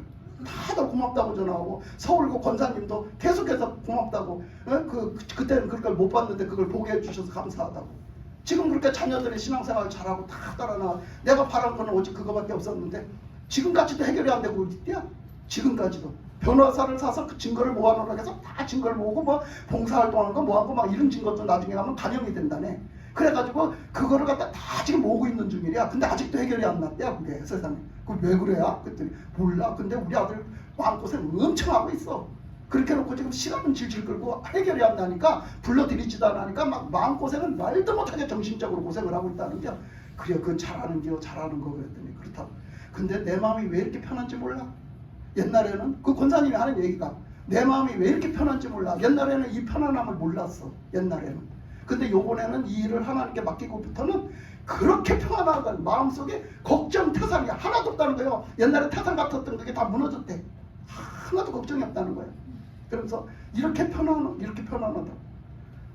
고맙다고 전화하고, 서울 그 권사님도 계속해서 고맙다고, 그때는 그걸 못 봤는데 그걸 보게 해주셔서 감사하다고. 지금 그렇게 자녀들이 신앙생활 잘하고 다 따라나. 내가 바란 거는 오직 그거밖에 없었는데 지금까지도 해결이 안 되고 있대요. 지금까지도 변호사를 사서 그 증거를 모아놓으라고 해서 다 증거를 모으고, 뭐 봉사활동하는 거 뭐하고 막 이런 증거도 나중에 가면 반영이 된다네. 그래가지고 그거를 갖다 다 지금 모으고 있는 중이야. 근데 아직도 해결이 안 났대요. 그게 세상에. 그게 왜 그래야? 그랬더니 몰라. 근데 우리 아들 마음고생 엄청 하고 있어. 그렇게 해놓고 지금 시간은 질질 끌고 해결이 안 나니까, 불러들이지도 않으니까 막 마음고생은 말도 못하게 정신적으로 고생을 하고 있다는 게, 그래 그건 잘하는 거 그랬더니 그렇다고. 근데 내 마음이 왜 이렇게 편한지 몰라. 옛날에는 그 권사님이 하는 얘기가, 내 마음이 왜 이렇게 편한지 몰라. 옛날에는 이 편안함을 몰랐어. 옛날에는. 근데 요번에는 이 일을 하나님께 맡기고부터는 그렇게 평안하다는, 마음속에 걱정, 태산이 하나도 없다는 거예요. 옛날에 태산 같았던 그게 다 무너졌대. 하나도 걱정이 없다는 거예요. 그러면서 이렇게 편안하다.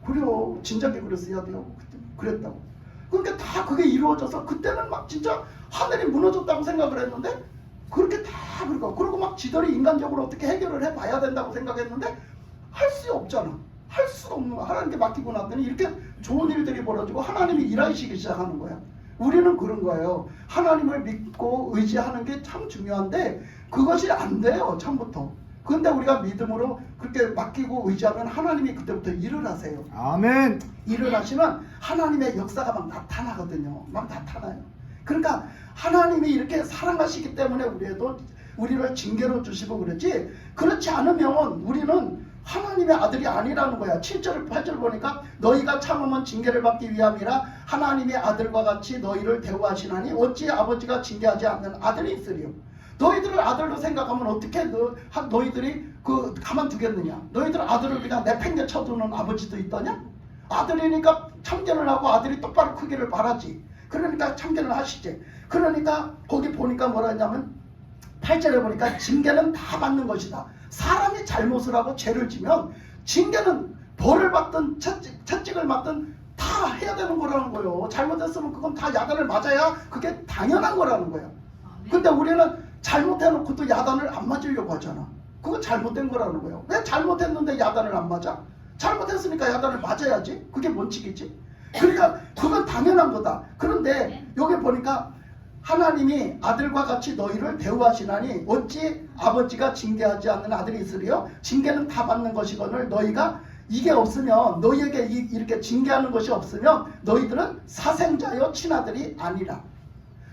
그래요. 진작에 그랬어야 돼요. 그때 그랬다고. 그러니까 다 그게 이루어져서 그때는 막 진짜 하늘이 무너졌다고 생각을 했는데, 그렇게 다 그러고 막 지들이 인간적으로 어떻게 해결을 해봐야 된다고 생각했는데 할 수 없잖아. 할 수가 없는 거야. 하나님께 맡기고 났더니 이렇게 좋은 일들이 벌어지고 하나님이 일하시기 시작하는 거야. 우리는 그런 거예요. 하나님을 믿고 의지하는 게 참 중요한데 그것이 안 돼요. 처음부터. 그런데 우리가 믿음으로 그렇게 맡기고 의지하면 하나님이 그때부터 일을 하세요. 아멘. 일을 하시면 하나님의 역사가 막 나타나거든요. 막 나타나요. 그러니까 하나님이 이렇게 사랑하시기 때문에 우리를 징계로 주시고 그러지, 그렇지 않으면 우리는 하나님의 아들이 아니라는 거야. 7절 8절 보니까 너희가 참으면 징계를 받기 위함이라 하나님의 아들과 같이 너희를 대우하시나니 어찌 아버지가 징계하지 않는 아들이 있으리요. 너희들을 아들로 생각하면 어떻게 너희들이 가만두겠느냐. 너희들 아들을 그냥 내팽개쳐두는 아버지도 있더냐. 아들이니까 참견을 하고 아들이 똑바로 크기를 바라지. 그러니까 참견을 하시지. 그러니까 거기 보니까 뭐라 했냐면 8절에 보니까 징계는 다 받는 것이다. 사람이 잘못을 하고 죄를 지면 징계는 벌을 받든 채찍을 맞든 다 해야 되는 거라는 거예요. 잘못했으면 그건 다 야단을 맞아야 그게 당연한 거라는 거예요. 근데 우리는 잘못해놓고 또 야단을 안 맞으려고 하잖아. 그건 잘못된 거라는 거예요. 왜 잘못했는데 야단을 안 맞아? 잘못했으니까 야단을 맞아야지. 그게 원칙이지. 그러니까 그건 당연한 거다. 그런데 여기 보니까 하나님이 아들과 같이 너희를 대우하시나니 어찌 아버지가 징계하지 않는 아들이 있으리요. 징계는 다 받는 것이거늘 너희가 이게 없으면, 너희에게 이렇게 징계하는 것이 없으면 너희들은 사생자여 친아들이 아니라.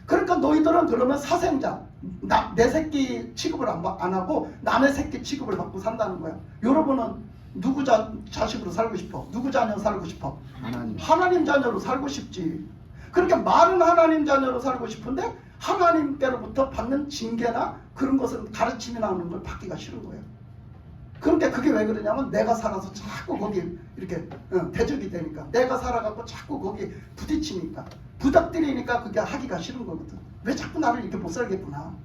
그러니까 너희들은 그러면 사생자, 내 새끼 취급을 안 하고 남의 새끼 취급을 받고 산다는 거야. 여러분은 누구 자식으로 살고 싶어? 누구 자녀 살고 싶어? 하나님 자녀로 살고 싶지. 그러니까 말은 하나님 자녀로 살고 싶은데 하나님께로부터 받는 징계나 그런 것은 가르침이나 하는 걸 받기가 싫은 거예요. 그러니까 그게 왜 그러냐면 내가 살아서 자꾸 거기 이렇게 대적이 되니까, 내가 살아갖고 자꾸 거기 부딪히니까, 부닥들이니까 그게 하기가 싫은 거거든. 왜 자꾸 나를 이렇게 못 살겠구나.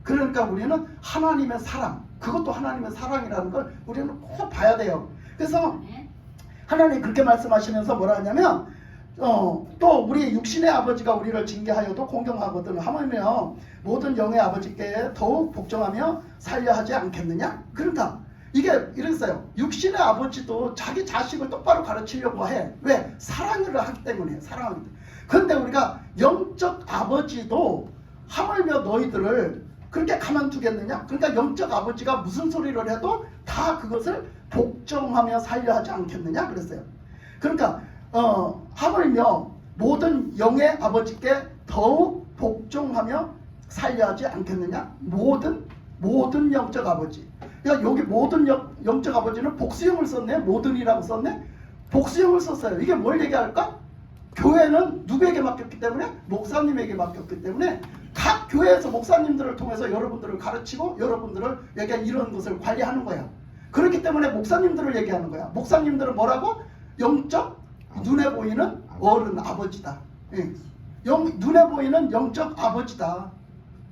그러니까 우리는 하나님의 사랑, 그것도 하나님의 사랑이라는 걸 우리는 꼭 봐야 돼요. 그래서 하나님이 그렇게 말씀하시면서 뭐라 하냐면 또 우리 육신의 아버지가 우리를 징계하여도 공경하거든 하물며 모든 영의 아버지께 더욱 복종하며 살려 하지 않겠느냐. 그러니까 이게 이랬어요. 육신의 아버지도 자기 자식을 똑바로 가르치려고 해. 왜? 사랑을 하기 때문에. 사랑하기 때문에. 그런데 우리가 영적 아버지도 하물며 너희들을 그렇게 가만두겠느냐. 그러니까 영적 아버지가 무슨 소리를 해도 다 그것을 복종하며 살려 하지 않겠느냐 그랬어요. 그러니까 하물며 모든 영의 아버지께 더욱 복종하며 살려 하지 않겠느냐. 모든 영적 아버지. 그러니까 여기 모든 영적 아버지는 복수형을 썼네. 모든이라고 썼네. 복수형을 썼어요. 이게 뭘 얘기할까? 교회는 누구에게 맡겼기 때문에? 목사님에게 맡겼기 때문에 각 교회에서 목사님들을 통해서 여러분들을 가르치고 여러분들에게 이런 것을 관리하는 거야. 그렇기 때문에 목사님들을 얘기하는 거야. 목사님들은 뭐라고? 영적 눈에 보이는 어른 아버지다. 예. 눈에 보이는 영적 아버지다.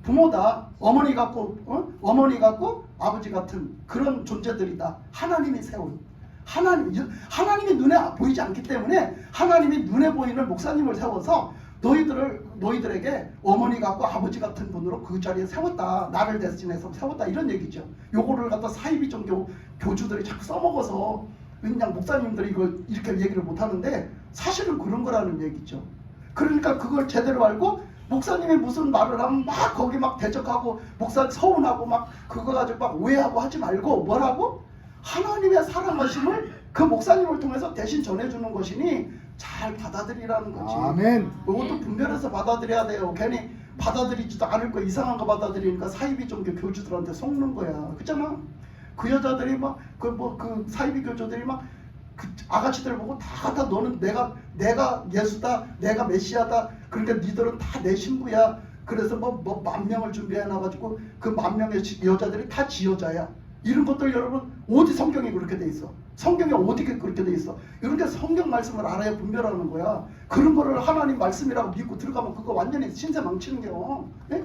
부모다. 어머니 같고 어머니 같고 아버지 같은 그런 존재들이다. 하나님이 세운 하나님이 눈에 보이지 않기 때문에 하나님이 눈에 보이는 목사님을 세워서 너희들에게 어머니 같고 아버지 같은 분으로 그 자리에 세웠다. 나를 대신해서 세웠다. 이런 얘기죠. 요거를 갖다 사이비 종교 교주들이 자꾸 써먹어서 그냥 목사님들이 이걸 이렇게 얘기를 못하는데 사실은 그런 거라는 얘기죠. 그러니까 그걸 제대로 알고 목사님이 무슨 말을 하면 막 거기 막 대적하고 목사 서운하고 막 그거 가지고 막 오해하고 하지 말고 뭐라고? 하나님의 사랑하심을 그 목사님을 통해서 대신 전해주는 것이니 잘 받아들이라는 거지. 아멘. 이것도 분별해서 받아들여야 돼요. 괜히 받아들이지도 않을 거 이상한 거 받아들이니까 사이비 종교 교주들한테 속는 거야. 그렇잖아. 그 여자들이 막 그 사이비 교주들이 막 그 아가씨들 보고 다 너는 내가 예수다, 내가 메시아다. 그러니까 니들은 다 내 신부야. 그래서 뭐 10,000명을 준비해놔가지고 그 10,000명의 여자들이 다 지 여자야. 이런 것들 여러분 어디 성경에 그렇게 돼 있어? 성경에 어디 그렇게 돼 있어? 이렇게 성경 말씀을 알아야 분별하는 거야. 그런 거를 하나님 말씀이라고 믿고 들어가면 그거 완전히 신세 망치는 겨. 예?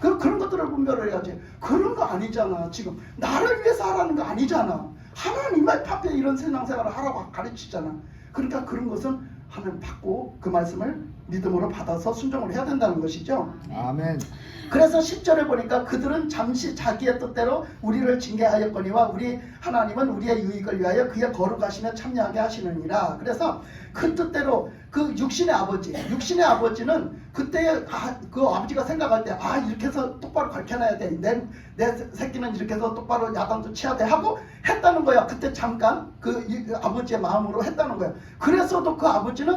그런 것들을 분별을 해야지. 그런 거 아니잖아. 지금 나를 위해서 하라는 거 아니잖아. 하나님 앞에 이런 신앙생활을 하라고 가르치잖아. 그러니까 그런 것은 하나님 받고 그 말씀을 믿음으로 받아서 순종을 해야 된다는 것이죠. 아멘. 그래서 10절에 보니까 그들은 잠시 자기의 뜻대로 우리를 징계하였거니와 우리 하나님은 우리의 유익을 위하여 그의 거룩하시며 참여하게 하시느니라. 그래서 그 뜻대로 그 육신의 아버지는 그때의 그 아버지가 생각할 때 이렇게 해서 똑바로 가르쳐놔야 돼. 내 새끼는 이렇게 해서 똑바로 야단도 치야 돼 하고 했다는 거야. 그때 잠깐 그 아버지의 마음으로 했다는 거야. 그래서도 그 아버지를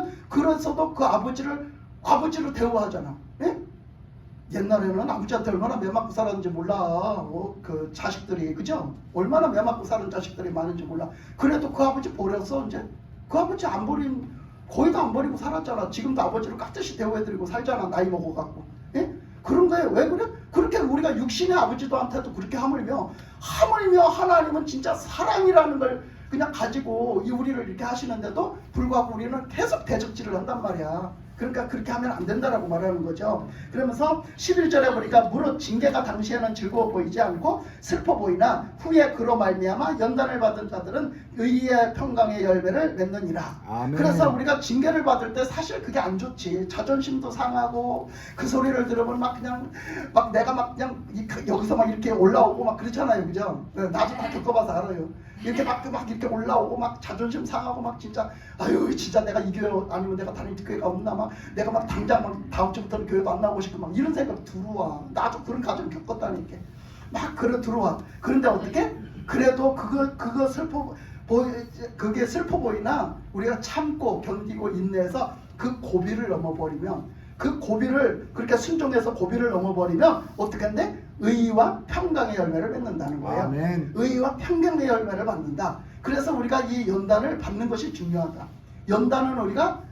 아버지로 대우하잖아. 예? 옛날에는 아버지한테 얼마나 매맞고 살았는지 몰라. 그 자식들이, 그죠? 얼마나 매맞고 사는 자식들이 많은지 몰라. 그래도 그 아버지 버렸어 이제? 그 아버지 안 버린, 거의 다 안 버리고 살았잖아. 지금도 아버지를 깍듯이 대우해드리고 살잖아. 나이 먹어갖고. 예? 그런 거예요. 왜 그래? 그렇게 우리가 육신의 아버지도한테도 그렇게 하물며 하나님은 진짜 사랑이라는 걸 그냥 가지고 우리를 이렇게 하시는데도 불구하고 우리는 계속 대적질을 한단 말이야. 그러니까 그렇게 하면 안 된다라고 말하는 거죠. 그러면서 11절에 보니까 무릇 징계가 당시에는 즐거워 보이지 않고 슬퍼 보이나 후에 그로 말미암아 연단을 받은 자들은 의의 평강의 열매를 맺느니라. 아멘. 그래서 우리가 징계를 받을 때 사실 그게 안 좋지. 자존심도 상하고 그 소리를 들으면 막 그냥 막 내가 막 그냥 여기서 막 이렇게 올라오고 막 그렇잖아요. 그죠? 나도 다 겪어봐서 알아요. 이렇게 막 이렇게 올라오고 막 자존심 상하고 막 진짜 진짜 내가 이 교회 아니면 내가 다니는 교회가 없나 막 내가 막 당장 막 다음 주부터는 교회도 안 나오고 싶고 막 이런 생각 들어와. 나도 그런 과정 겪었다니까. 막 들어와. 그런데 어떻게? 그래도 그게 슬퍼 보이나 우리가 참고 견디고 인내해서 그 고비를 넘어버리면 그 고비를 그렇게 순종해서 고비를 넘어버리면 어떻게 한대? 의와 평강의 열매를 맺는다는 거예요. 아멘. 의와 평강의 열매를 받는다. 그래서 우리가 이 연단을 받는 것이 중요하다. 연단은 우리가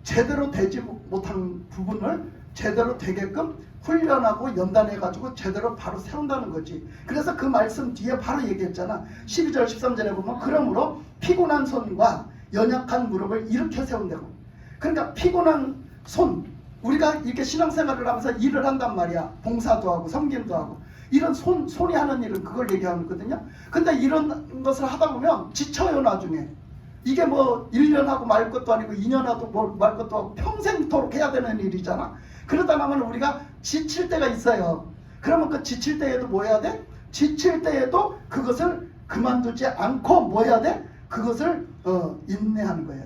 제대로 되지 못한 부분을 제대로 되게끔 훈련하고 연단해가지고 제대로 바로 세운다는 거지. 그래서 그 말씀 뒤에 바로 얘기했잖아. 12절 13절에 보면 그러므로 피곤한 손과 연약한 무릎을 일으켜 세운다고. 그러니까 피곤한 손, 우리가 이렇게 신앙생활을 하면서 일을 한단 말이야. 봉사도 하고 섬김도 하고 이런 손이 하는 일은 그걸 얘기하는 거거든요. 근데 이런 것을 하다 보면 지쳐요. 나중에 이게 뭐 1년 하고 말 것도 아니고 2년 하고 말 것도 하고 평생토록 해야 되는 일이잖아. 그러다 보면 우리가 지칠 때가 있어요. 그러면 그 지칠 때에도 뭐 해야 돼? 지칠 때에도 그것을 그만두지 않고 뭐 해야 돼? 그것을 인내하는 거야.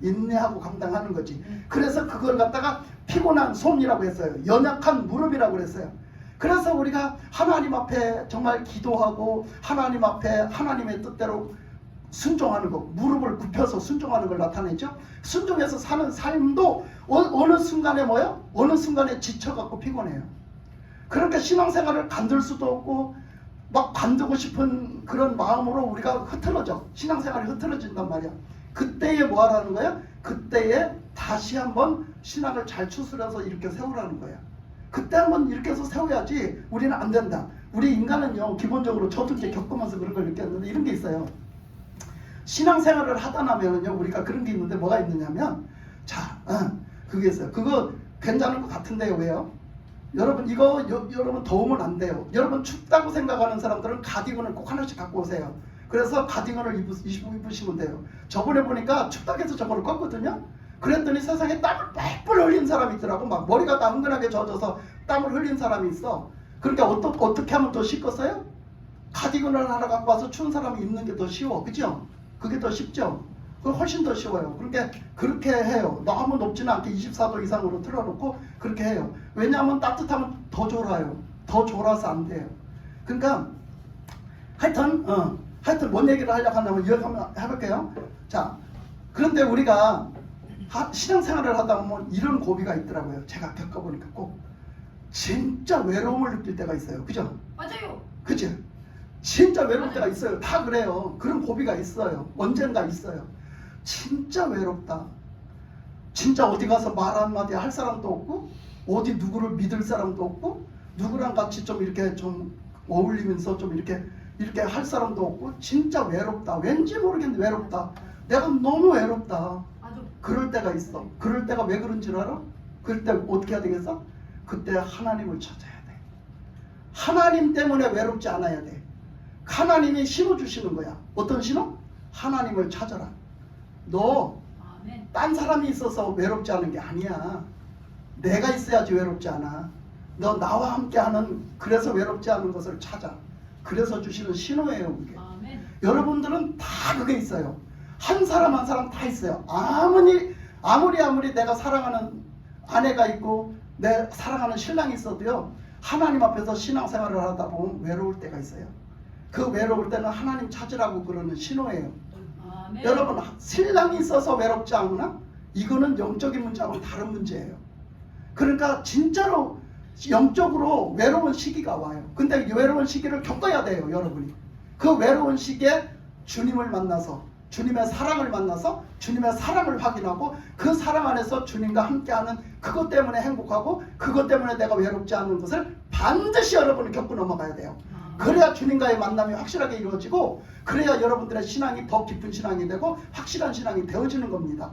인내하고 감당하는 거지. 그래서 그걸 갖다가 피곤한 손이라고 했어요. 연약한 무릎이라고 그랬어요. 그래서 우리가 하나님 앞에 정말 기도하고 하나님 앞에 하나님의 뜻대로 순종하는 것, 무릎을 굽혀서 순종하는 걸 나타내죠. 순종해서 사는 삶도 어느 순간에 뭐예요? 어느 순간에 지쳐갖고 피곤해요. 그러니까 신앙생활을 간들 수도 없고 막 관두고 싶은 그런 마음으로 우리가 흐트러져. 신앙생활이 흐트러진단 말이야. 그때에 뭐 하라는 거야? 그때에 다시 한번 신앙을 잘 추스려서 이렇게 세우라는 거야. 그때 한번 이렇게 해서 세워야지 우리는 안 된다. 우리 인간은요, 기본적으로 저도 이제 겪으면서 그런 걸 느꼈는데 이런 게 있어요. 신앙생활을 하다 나면은요, 우리가 그런 게 있는데 뭐가 있느냐면, 그게 있어요. 그거 괜찮은 것 같은데요, 왜요? 여러분 이거 여러분 더우면 안 돼요. 여러분 춥다고 생각하는 사람들은 가디건을 꼭 하나씩 갖고 오세요. 그래서 가디건을 입으시면 돼요. 저번에 보니까 춥다고 해서 저거를 껐거든요. 그랬더니 세상에 땀을 뻘뻘 흘린 사람이 있더라고. 막 머리가 다 흥건하게 젖어서 땀을 흘린 사람이 있어. 그러니까 어떻게 하면 더 쉽겠어요? 가디건을 하나 갖고 와서 추운 사람이 입는 게 더 쉬워. 그죠? 그게 더 쉽죠? 그거 훨씬 더 쉬워요. 그러니까 그렇게 해요. 너무 높지는 않게 24도 이상으로 틀어놓고 그렇게 해요. 왜냐하면 따뜻하면 더 졸아요. 더 졸아서 안 돼요. 그러니까 하여튼 뭔 얘기를 하려고 하냐면 이거 한번 해볼게요. 자, 그런데 우리가 신앙생활을 하다 보면 이런 고비가 있더라고요. 제가 겪어보니까 꼭 진짜 외로움을 느낄 때가 있어요. 그죠? 맞아요. 그치? 진짜 외로울 때가 있어요. 다 그래요. 그런 고비가 있어요. 언젠가 있어요. 진짜 외롭다. 진짜 어디 가서 말 한마디 할 사람도 없고, 어디 누구를 믿을 사람도 없고, 누구랑 같이 좀 이렇게 좀 어울리면서 좀 이렇게 할 사람도 없고, 진짜 외롭다. 왠지 모르겠는데 외롭다. 내가 너무 외롭다. 맞아. 그럴 때가 있어. 그럴 때가 왜 그런 줄 알아? 그럴 때 어떻게 해야 되겠어? 그때 하나님을 찾아야 돼. 하나님 때문에 외롭지 않아야 돼. 하나님이 신호 주시는 거야. 어떤 신호? 하나님을 찾아라. 너 아멘. 딴 사람이 있어서 외롭지 않은 게 아니야. 내가 있어야지 외롭지 않아. 너 나와 함께하는, 그래서 외롭지 않은 것을 찾아. 그래서 주시는 신호예요, 그게. 아멘. 여러분들은 다 그게 있어요. 한 사람 한 사람 다 있어요. 아무리 내가 사랑하는 아내가 있고 내 사랑하는 신랑이 있어도요, 하나님 앞에서 신앙생활을 하다 보면 외로울 때가 있어요. 그 외로울 때는 하나님 찾으라고 그러는 신호예요. 아멘. 여러분, 신랑이 있어서 외롭지 않으나 이거는 영적인 문제하고는 다른 문제예요. 그러니까 진짜로 영적으로 외로운 시기가 와요. 근데 이 외로운 시기를 겪어야 돼요, 여러분이. 그 외로운 시기에 주님을 만나서, 주님의 사랑을 만나서 주님의 사랑을 확인하고 그 사랑 안에서 주님과 함께하는 그것 때문에 행복하고 그것 때문에 내가 외롭지 않은 것을 반드시 여러분이 겪고 넘어가야 돼요. 그래야 주님과의 만남이 확실하게 이루어지고, 그래야 여러분들의 신앙이 더 깊은 신앙이 되고 확실한 신앙이 되어지는 겁니다.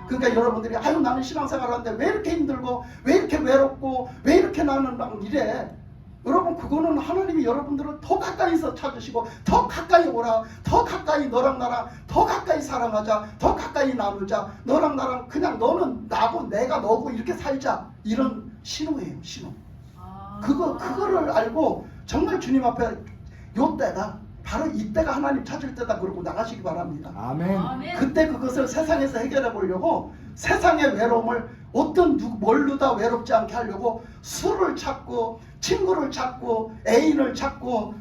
그러니까 여러분들이 아유 나는 신앙생활을 하는데 왜 이렇게 힘들고 왜 이렇게 외롭고 왜 이렇게 나는 막 이래. 여러분, 그거는 하나님이 여러분들을 더 가까이서 찾으시고 더 가까이 오라, 더 가까이 너랑 나랑 더 가까이 사랑하자, 더 가까이 나누자, 너랑 나랑 그냥 너는 나고 내가 너고 이렇게 살자, 이런 신호예요, 신호. 그거를 알고 정말 주님 앞에 요 때가 바로 이때가 하나님 찾을 때다 그러고 나가시기 바랍니다. 아멘. 아멘. 그때 그것을 세상에서 해결해 보려고 세상의 외로움을 뭘로 다 외롭지 않게 하려고 술을 찾고 친구를 찾고 애인을 찾고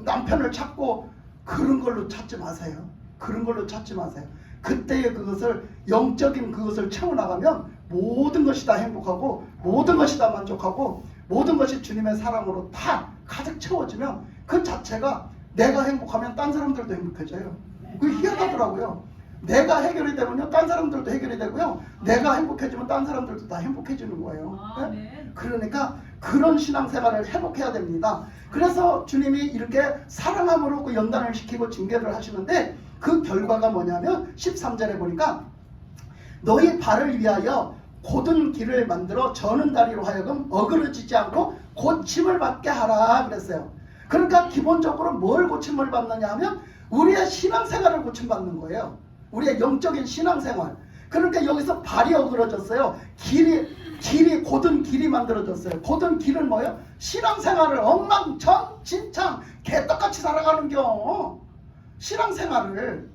남편을 찾고 그런 걸로 찾지 마세요. 그런 걸로 찾지 마세요. 그때의 그것을 영적인 그것을 채워나가면 모든 것이 다 행복하고 모든 것이 다 만족하고 모든 것이 주님의 사랑으로 다 가득 채워지면 그 자체가 내가 행복하면 딴 사람들도 행복해져요. 그게 희한하더라고요. 내가 해결이 되면요 딴 사람들도 해결이 되고요, 내가 행복해지면 딴 사람들도 다 행복해지는 거예요. 네? 그러니까 그런 신앙생활을 회복해야 됩니다. 그래서 주님이 이렇게 사랑함으로 그 연단을 시키고 징계를 하시는데 그 결과가 뭐냐면 13절에 보니까 너희 발을 위하여 곧은 길을 만들어 저는 다리로 하여금 어그러지지 않고 고침을 받게 하라 그랬어요. 그러니까 기본적으로 뭘 고침을 받느냐 하면 우리의 신앙생활을 고침받는 거예요. 우리의 영적인 신앙생활. 그러니까 여기서 발이 어그러졌어요. 길이 곧은 길이 만들어졌어요. 곧은 길은 뭐예요? 신앙생활을 엉망진창 개떡같이 살아가는 겨. 신앙생활을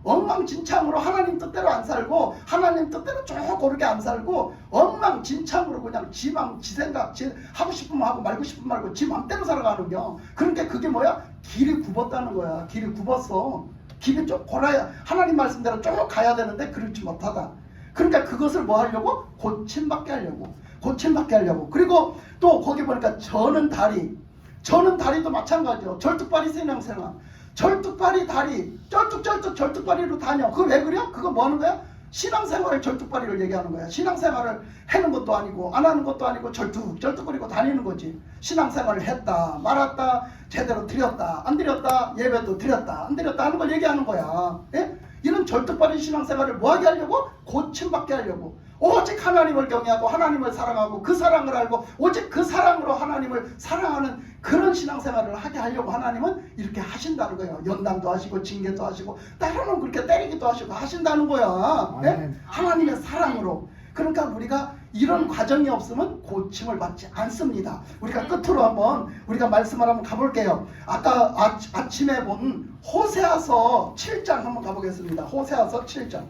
엉망진창으로 하나님 뜻대로 안 살고 하나님 뜻대로 쭉 고르게 안 살고 엉망진창으로 그냥 지 생각 하고 싶으면 하고 말고 싶으면 말고 지 맘대로 살아가는 겨. 그러니까 그게 뭐야? 길이 굽었다는 거야. 길이 굽었어. 길이 쭉 골아야 하나님 말씀대로 쭉 가야 되는데 그렇지 못하다. 그러니까 그것을 뭐 하려고? 고침받게 하려고. 그리고 또 거기 보니까 저는 다리도 마찬가지죠. 절뚝발이 신앙생활. 절뚝발이 다리, 절뚝발이로 다녀. 그거 왜 그래요? 그거 뭐 하는 거야? 신앙생활 절뚝발이를 얘기하는 거야. 신앙생활을 하는 것도 아니고 안 하는 것도 아니고 절뚝거리고 다니는 거지. 신앙생활을 했다, 말았다, 제대로 드렸다, 안 드렸다, 예배도 드렸다, 안 드렸다 하는 걸 얘기하는 거야. 예? 이런 절뚝발인 신앙생활을 뭐 하게 하려고? 고침받게 하려고. 오직 하나님을 경외하고 하나님을 사랑하고 그 사랑을 알고 오직 그 사랑으로 하나님을 사랑하는 그런 신앙생활을 하게 하려고 하나님은 이렇게 하신다는 거예요. 연단도 하시고 징계도 하시고 때로는 그렇게 때리기도 하시고 하신다는 거야. 네? 하나님의 사랑으로. 그러니까 우리가 이런 과정이 없으면 고침을 받지 않습니다. 우리가 끝으로 한번 우리가 말씀을 한번 가볼게요. 아까 아침에 본 호세아서 7장 한번 가보겠습니다. 호세아서 7장.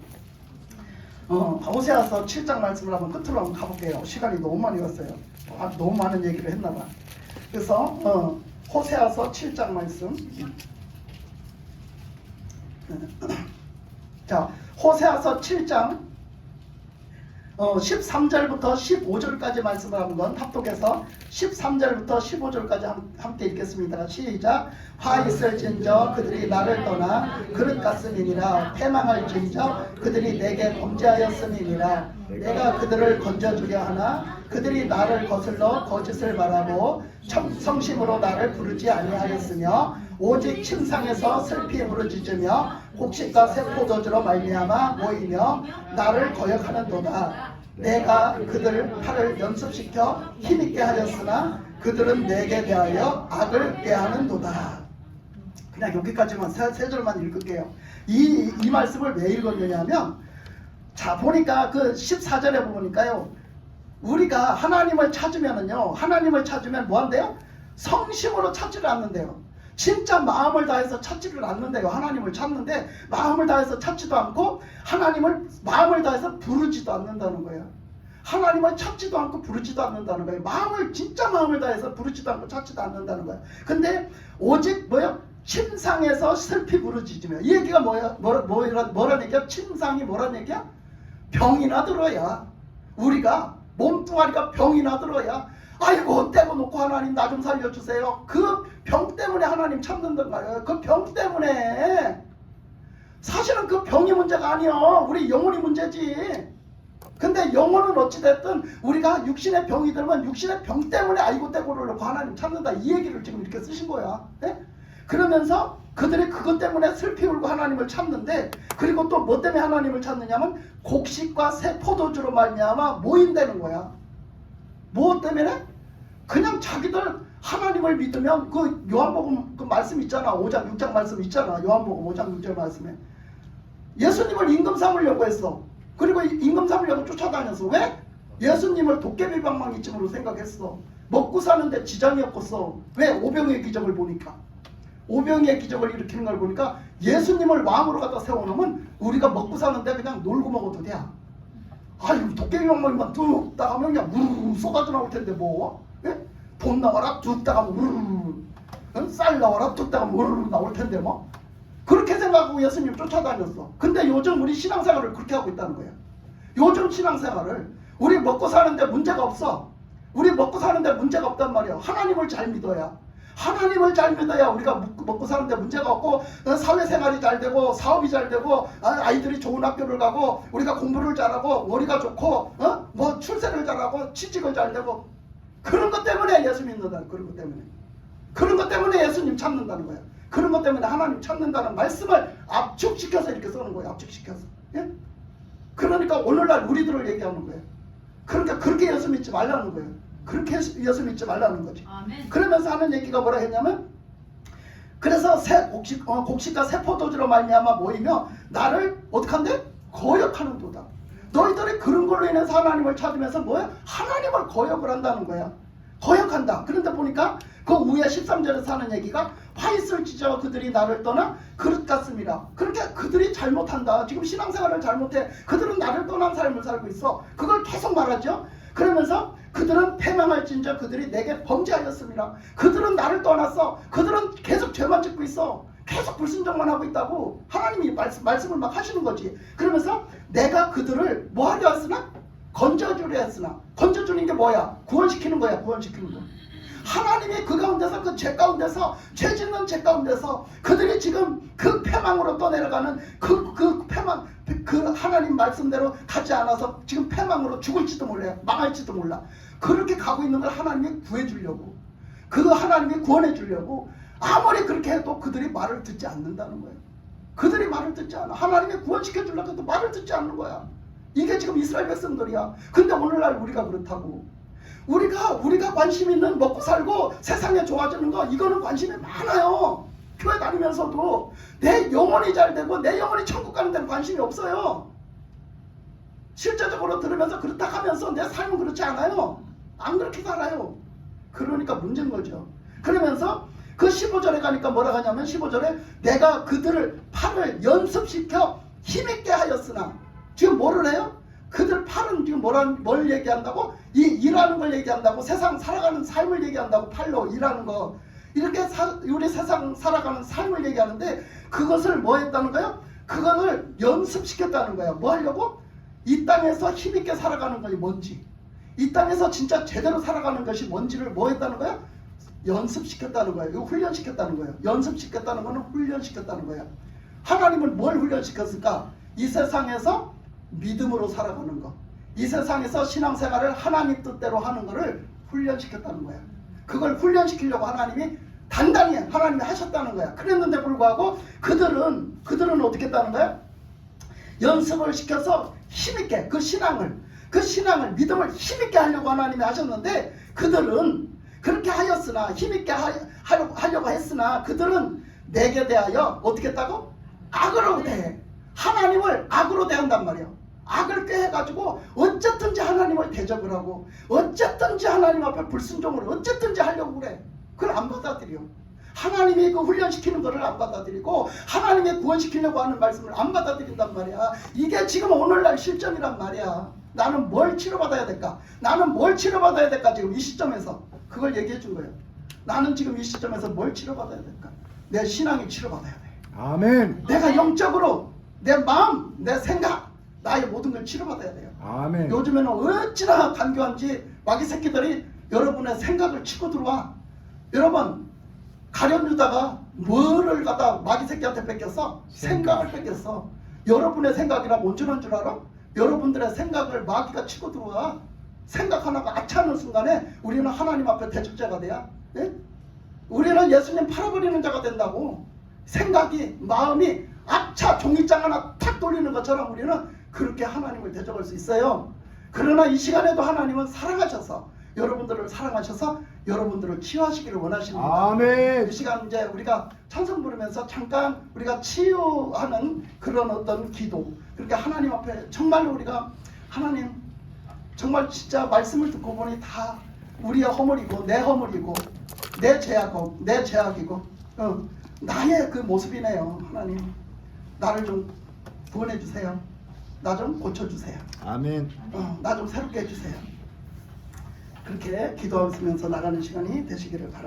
호세아서 7장 말씀을 한번 끝으로 한번 가볼게요. 시간이 너무 많이 갔어요. 너무 많은 얘기를 했나봐. 그래서 호세아서 7장 말씀. 자, 호세아서 7장 13절부터 15절까지 말씀을 한번 합독해서 13절부터 15절까지 함께 읽겠습니다. 시작. 화 있을진저 그들이 나를 떠나 그릇 같음이니라. 패망할진저 그들이 내게 범죄하였음이니라. 내가 그들을 건져주려 하나 그들이 나를 거슬러 거짓을 말하고 성심으로 나를 부르지 아니하였으며 오직 침상에서 슬피 부르짖으며 곡식과 새 포도주로 말미암아 모이며 나를 거역하는도다. 내가 그들 팔을 연습시켜 힘있게 하였으나 그들은 내게 대하여 악을 꾀하는도다. 그냥 여기까지만 세 절만 읽을게요. 이 말씀을 왜 읽었느냐면, 자 보니까 그 14절에 보니까요, 우리가 하나님을 찾으면은요, 하나님을 찾으면 뭐 한대요? 성심으로 찾지를 않는데요. 진짜 마음을 다해서 찾지를 않는데요. 하나님을 찾는데 마음을 다해서 찾지도 않고 하나님을 마음을 다해서 부르지도 않는다는 거예요. 하나님을 찾지도 않고 부르지도 않는다는 거예요. 진짜 마음을 다해서 부르지도 않고 찾지도 않는다는 거예요. 근데 오직 뭐야? 침상에서 슬피 부르짖으며. 이 얘기가 뭐란 얘기야? 침상이 뭐란 얘기야? 병이나 들어야, 우리가 몸뚱아리가 병이나 들어야 아이고 떼고 놓고 하나님 나 좀 살려주세요. 그 병 때문에 하나님 찾는단 말이에요. 그 병 때문에. 사실은 그 병이 문제가 아니요, 우리 영혼이 문제지. 근데 영혼은 어찌됐든 우리가 육신의 병이 들면 육신의 병 때문에 아이고 떼고를 놓고 하나님 찾는다, 이 얘기를 지금 이렇게 쓰신 거야. 네? 그러면서 그들이 그것 때문에 슬피 울고 하나님을 찾는데, 그리고 또 뭐 때문에 하나님을 찾느냐면 곡식과 새 포도주로 말미암아 모인다는 거야. 뭐 때문에? 그냥 자기들 하나님을 믿으면, 그 요한복음 그 말씀 있잖아, 5장 6장 말씀 있잖아, 요한복음 5장 6절 말씀에 예수님을 임금 삼으려고 했어. 그리고 임금 삼으려고 쫓아다녔어. 왜? 예수님을 도깨비 방망이쯤으로 생각했어. 먹고 사는데 지장이 없었어. 왜? 오병이의 기적을 보니까, 오병이의 기적을 일으키는 걸 보니까 예수님을 왕으로 갖다 세워놓으면 우리가 먹고 사는데 그냥 놀고 먹어도 돼. 아유, 도깨비 방망이만 뚝 따가면 그냥 우르르 쏟아져 나올 텐데 뭐. 예? 돈 나와라 뚝 따가면 우르르, 쌀 나와라 뚝 따가면 우르르 나올 텐데 뭐. 그렇게 생각하고 예수님 쫓아다녔어. 근데 요즘 우리 신앙생활을 그렇게 하고 있다는 거야. 요즘 신앙생활을, 우리 먹고 사는데 문제가 없어. 우리 먹고 사는데 문제가 없단 말이야. 하나님을 잘 믿어야. 하나님을 잘 믿어야 우리가 먹고 사는데 문제가 없고, 사회생활이 잘 되고 사업이 잘 되고 아이들이 좋은 학교를 가고 우리가 공부를 잘하고 머리가 좋고 뭐 출세를 잘하고 취직을 잘 되고, 그런 것 때문에 예수 믿는다. 그런 것 때문에 예수님 찾는다는 거야. 그런 것 때문에 하나님 찾는다는 말씀을 압축시켜서 이렇게 쓰는 거예요. 압축시켜서. 예? 그러니까 오늘날 우리들을 얘기하는 거예요. 그러니까 그렇게 예수 믿지 말라는 거예요. 그렇게 예수 믿지 말라는 거지. 아멘. 그러면서 하는 얘기가 뭐라 했냐면, 그래서 곡식과 새 포도주로 말미암아 모이며 나를 어떻게 한대? 거역하는 도다. 너희들이 그런 걸로 인해서 하나님을 찾으면서 뭐야? 하나님을 거역을 한다는 거야. 거역한다. 그런데 보니까 그 위에 13절에서 하는 얘기가 화 있을지저 그들이 나를 떠나 그릇 같음이라. 그러니까 그들이 잘못한다. 지금 신앙생활을 잘못해. 그들은 나를 떠난 삶을 살고 있어. 그걸 계속 말하죠. 그러면서 그들은 패망할진저 그들이 내게 범죄하였음이라. 그들은 나를 떠났어. 그들은 계속 죄만 짓고 있어. 계속 불순종만 하고 있다고 하나님이 말씀을 막 하시는 거지. 그러면서 내가 그들을 뭐 하려 했으나? 건져주려 했으나. 건져주는 게 뭐야? 구원시키는 거야. 구원시키는 거. 하나님이 그 가운데서, 그 죄 가운데서, 죄 짓는 죄 가운데서 그들이 지금 그 패망으로 떠내려가는 그 패망, 그 하나님 말씀대로 가지 않아서 지금 패망으로 죽을지도 몰라요. 망할지도 몰라. 그렇게 가고 있는 걸 하나님이 구해주려고, 그 하나님이 구원해주려고 아무리 그렇게 해도 그들이 말을 듣지 않는다는 거예요. 그들이 말을 듣지 않아. 하나님이 구원시켜주려고 해도 말을 듣지 않는 거야. 이게 지금 이스라엘 백성들이야. 근데 오늘날 우리가 그렇다고. 우리가 관심 있는 먹고 살고 세상에 좋아지는 거 이거는 관심이 많아요. 교회 다니면서도 내 영혼이 잘 되고 내 영혼이 천국 가는 데는 관심이 없어요. 실제적으로 들으면서 그렇다 하면서 내 삶은 그렇지 않아요. 안 그렇게 살아요. 그러니까 문제인 거죠. 그러면서 그 15절에 가니까 뭐라 하냐면 15절에 내가 그들을 팔을 연습시켜 힘있게 하였으나 지금 뭐를 해요? 그들 팔은 지금 뭘 얘기한다고? 이 일하는 걸 얘기한다고. 세상 살아가는 삶을 얘기한다고. 팔로 일하는 거. 이렇게 우리 세상 살아가는 삶을 얘기하는데 그것을 뭐 했다는 거예요? 그거를 연습시켰다는 거예요. 뭐 하려고? 이 땅에서 힘있게 살아가는 것이 뭔지, 이 땅에서 진짜 제대로 살아가는 것이 뭔지를 뭐 했다는 거예요? 연습시켰다는 거예요. 이거 훈련시켰다는 거예요. 연습시켰다는 거는 훈련시켰다는 거예요. 하나님은 뭘 훈련시켰을까? 이 세상에서 믿음으로 살아가는 거, 이 세상에서 신앙생활을 하나님 뜻대로 하는 거를 훈련시켰다는 거야. 그걸 훈련시키려고 하나님이 단단히 하나님이 하셨다는 거야. 그랬는데 불구하고 그들은 어떻게 했다는 거야? 연습을 시켜서 힘있게 그 신앙을 믿음을 힘있게 하려고 하나님이 하셨는데 그들은 그렇게 하였으나 힘있게 하려고 했으나 그들은 내게 대하여 어떻게 했다고? 악으로 대해. 하나님을 악으로 대한단 말이에요. 악을 꾀해가지고 어쨌든지 하나님을 대적을 하고 어쨌든지 하나님 앞에 불순종을 어쨌든지 하려고 그래. 그걸 안 받아들여. 하나님이 그 훈련시키는 것을 안 받아들이고 하나님의 구원시키려고 하는 말씀을 안 받아들인단 말이야. 이게 지금 오늘날 실정이란 말이야. 나는 뭘 치료받아야 될까? 나는 뭘 치료받아야 될까? 지금 이 시점에서 그걸 얘기해 준 거예요. 나는 지금 이 시점에서 뭘 치료받아야 될까? 내 신앙이 치료받아야 돼. 아멘. 내가 영적으로 내 마음, 내 생각, 나의 모든 걸 치료받아야 돼요. 아멘. 요즘에는 어찌나 간교한지 마귀 새끼들이 여러분의 생각을 치고 들어와. 여러분 가련 유다가 뭐를 갖다 마귀 새끼한테 뺏겼어? 생각을 뺏겼어. 여러분의 생각이라 온전한 줄 알아? 여러분들의 생각을 마귀가 치고 들어와. 생각 하나가 악취하는 순간에 우리는 하나님 앞에 대적자가 돼야. 예? 우리는 예수님 팔아버리는 자가 된다고. 생각이, 마음이 악차 종이장 하나 탁 돌리는 것처럼 우리는 그렇게 하나님을 대적할 수 있어요. 그러나 이 시간에도 하나님은 사랑하셔서 여러분들을 사랑하셔서 여러분들을 치유하시기를 원하십니다. 아멘. 이 시간 이제 우리가 찬송 부르면서 잠깐 우리가 치유하는 그런 어떤 기도, 그렇게 하나님 앞에 정말로 우리가 하나님 정말 진짜 말씀을 듣고 보니 다 우리의 허물이고 내 허물이고 내 죄악이고 나의 그 모습이네요. 하나님 나를 좀 구원해 주세요. 나 좀 고쳐주세요. 아멘. 나 좀 새롭게 해주세요. 그렇게 기도하면서 나가는 시간이 되시기를 바랍니다.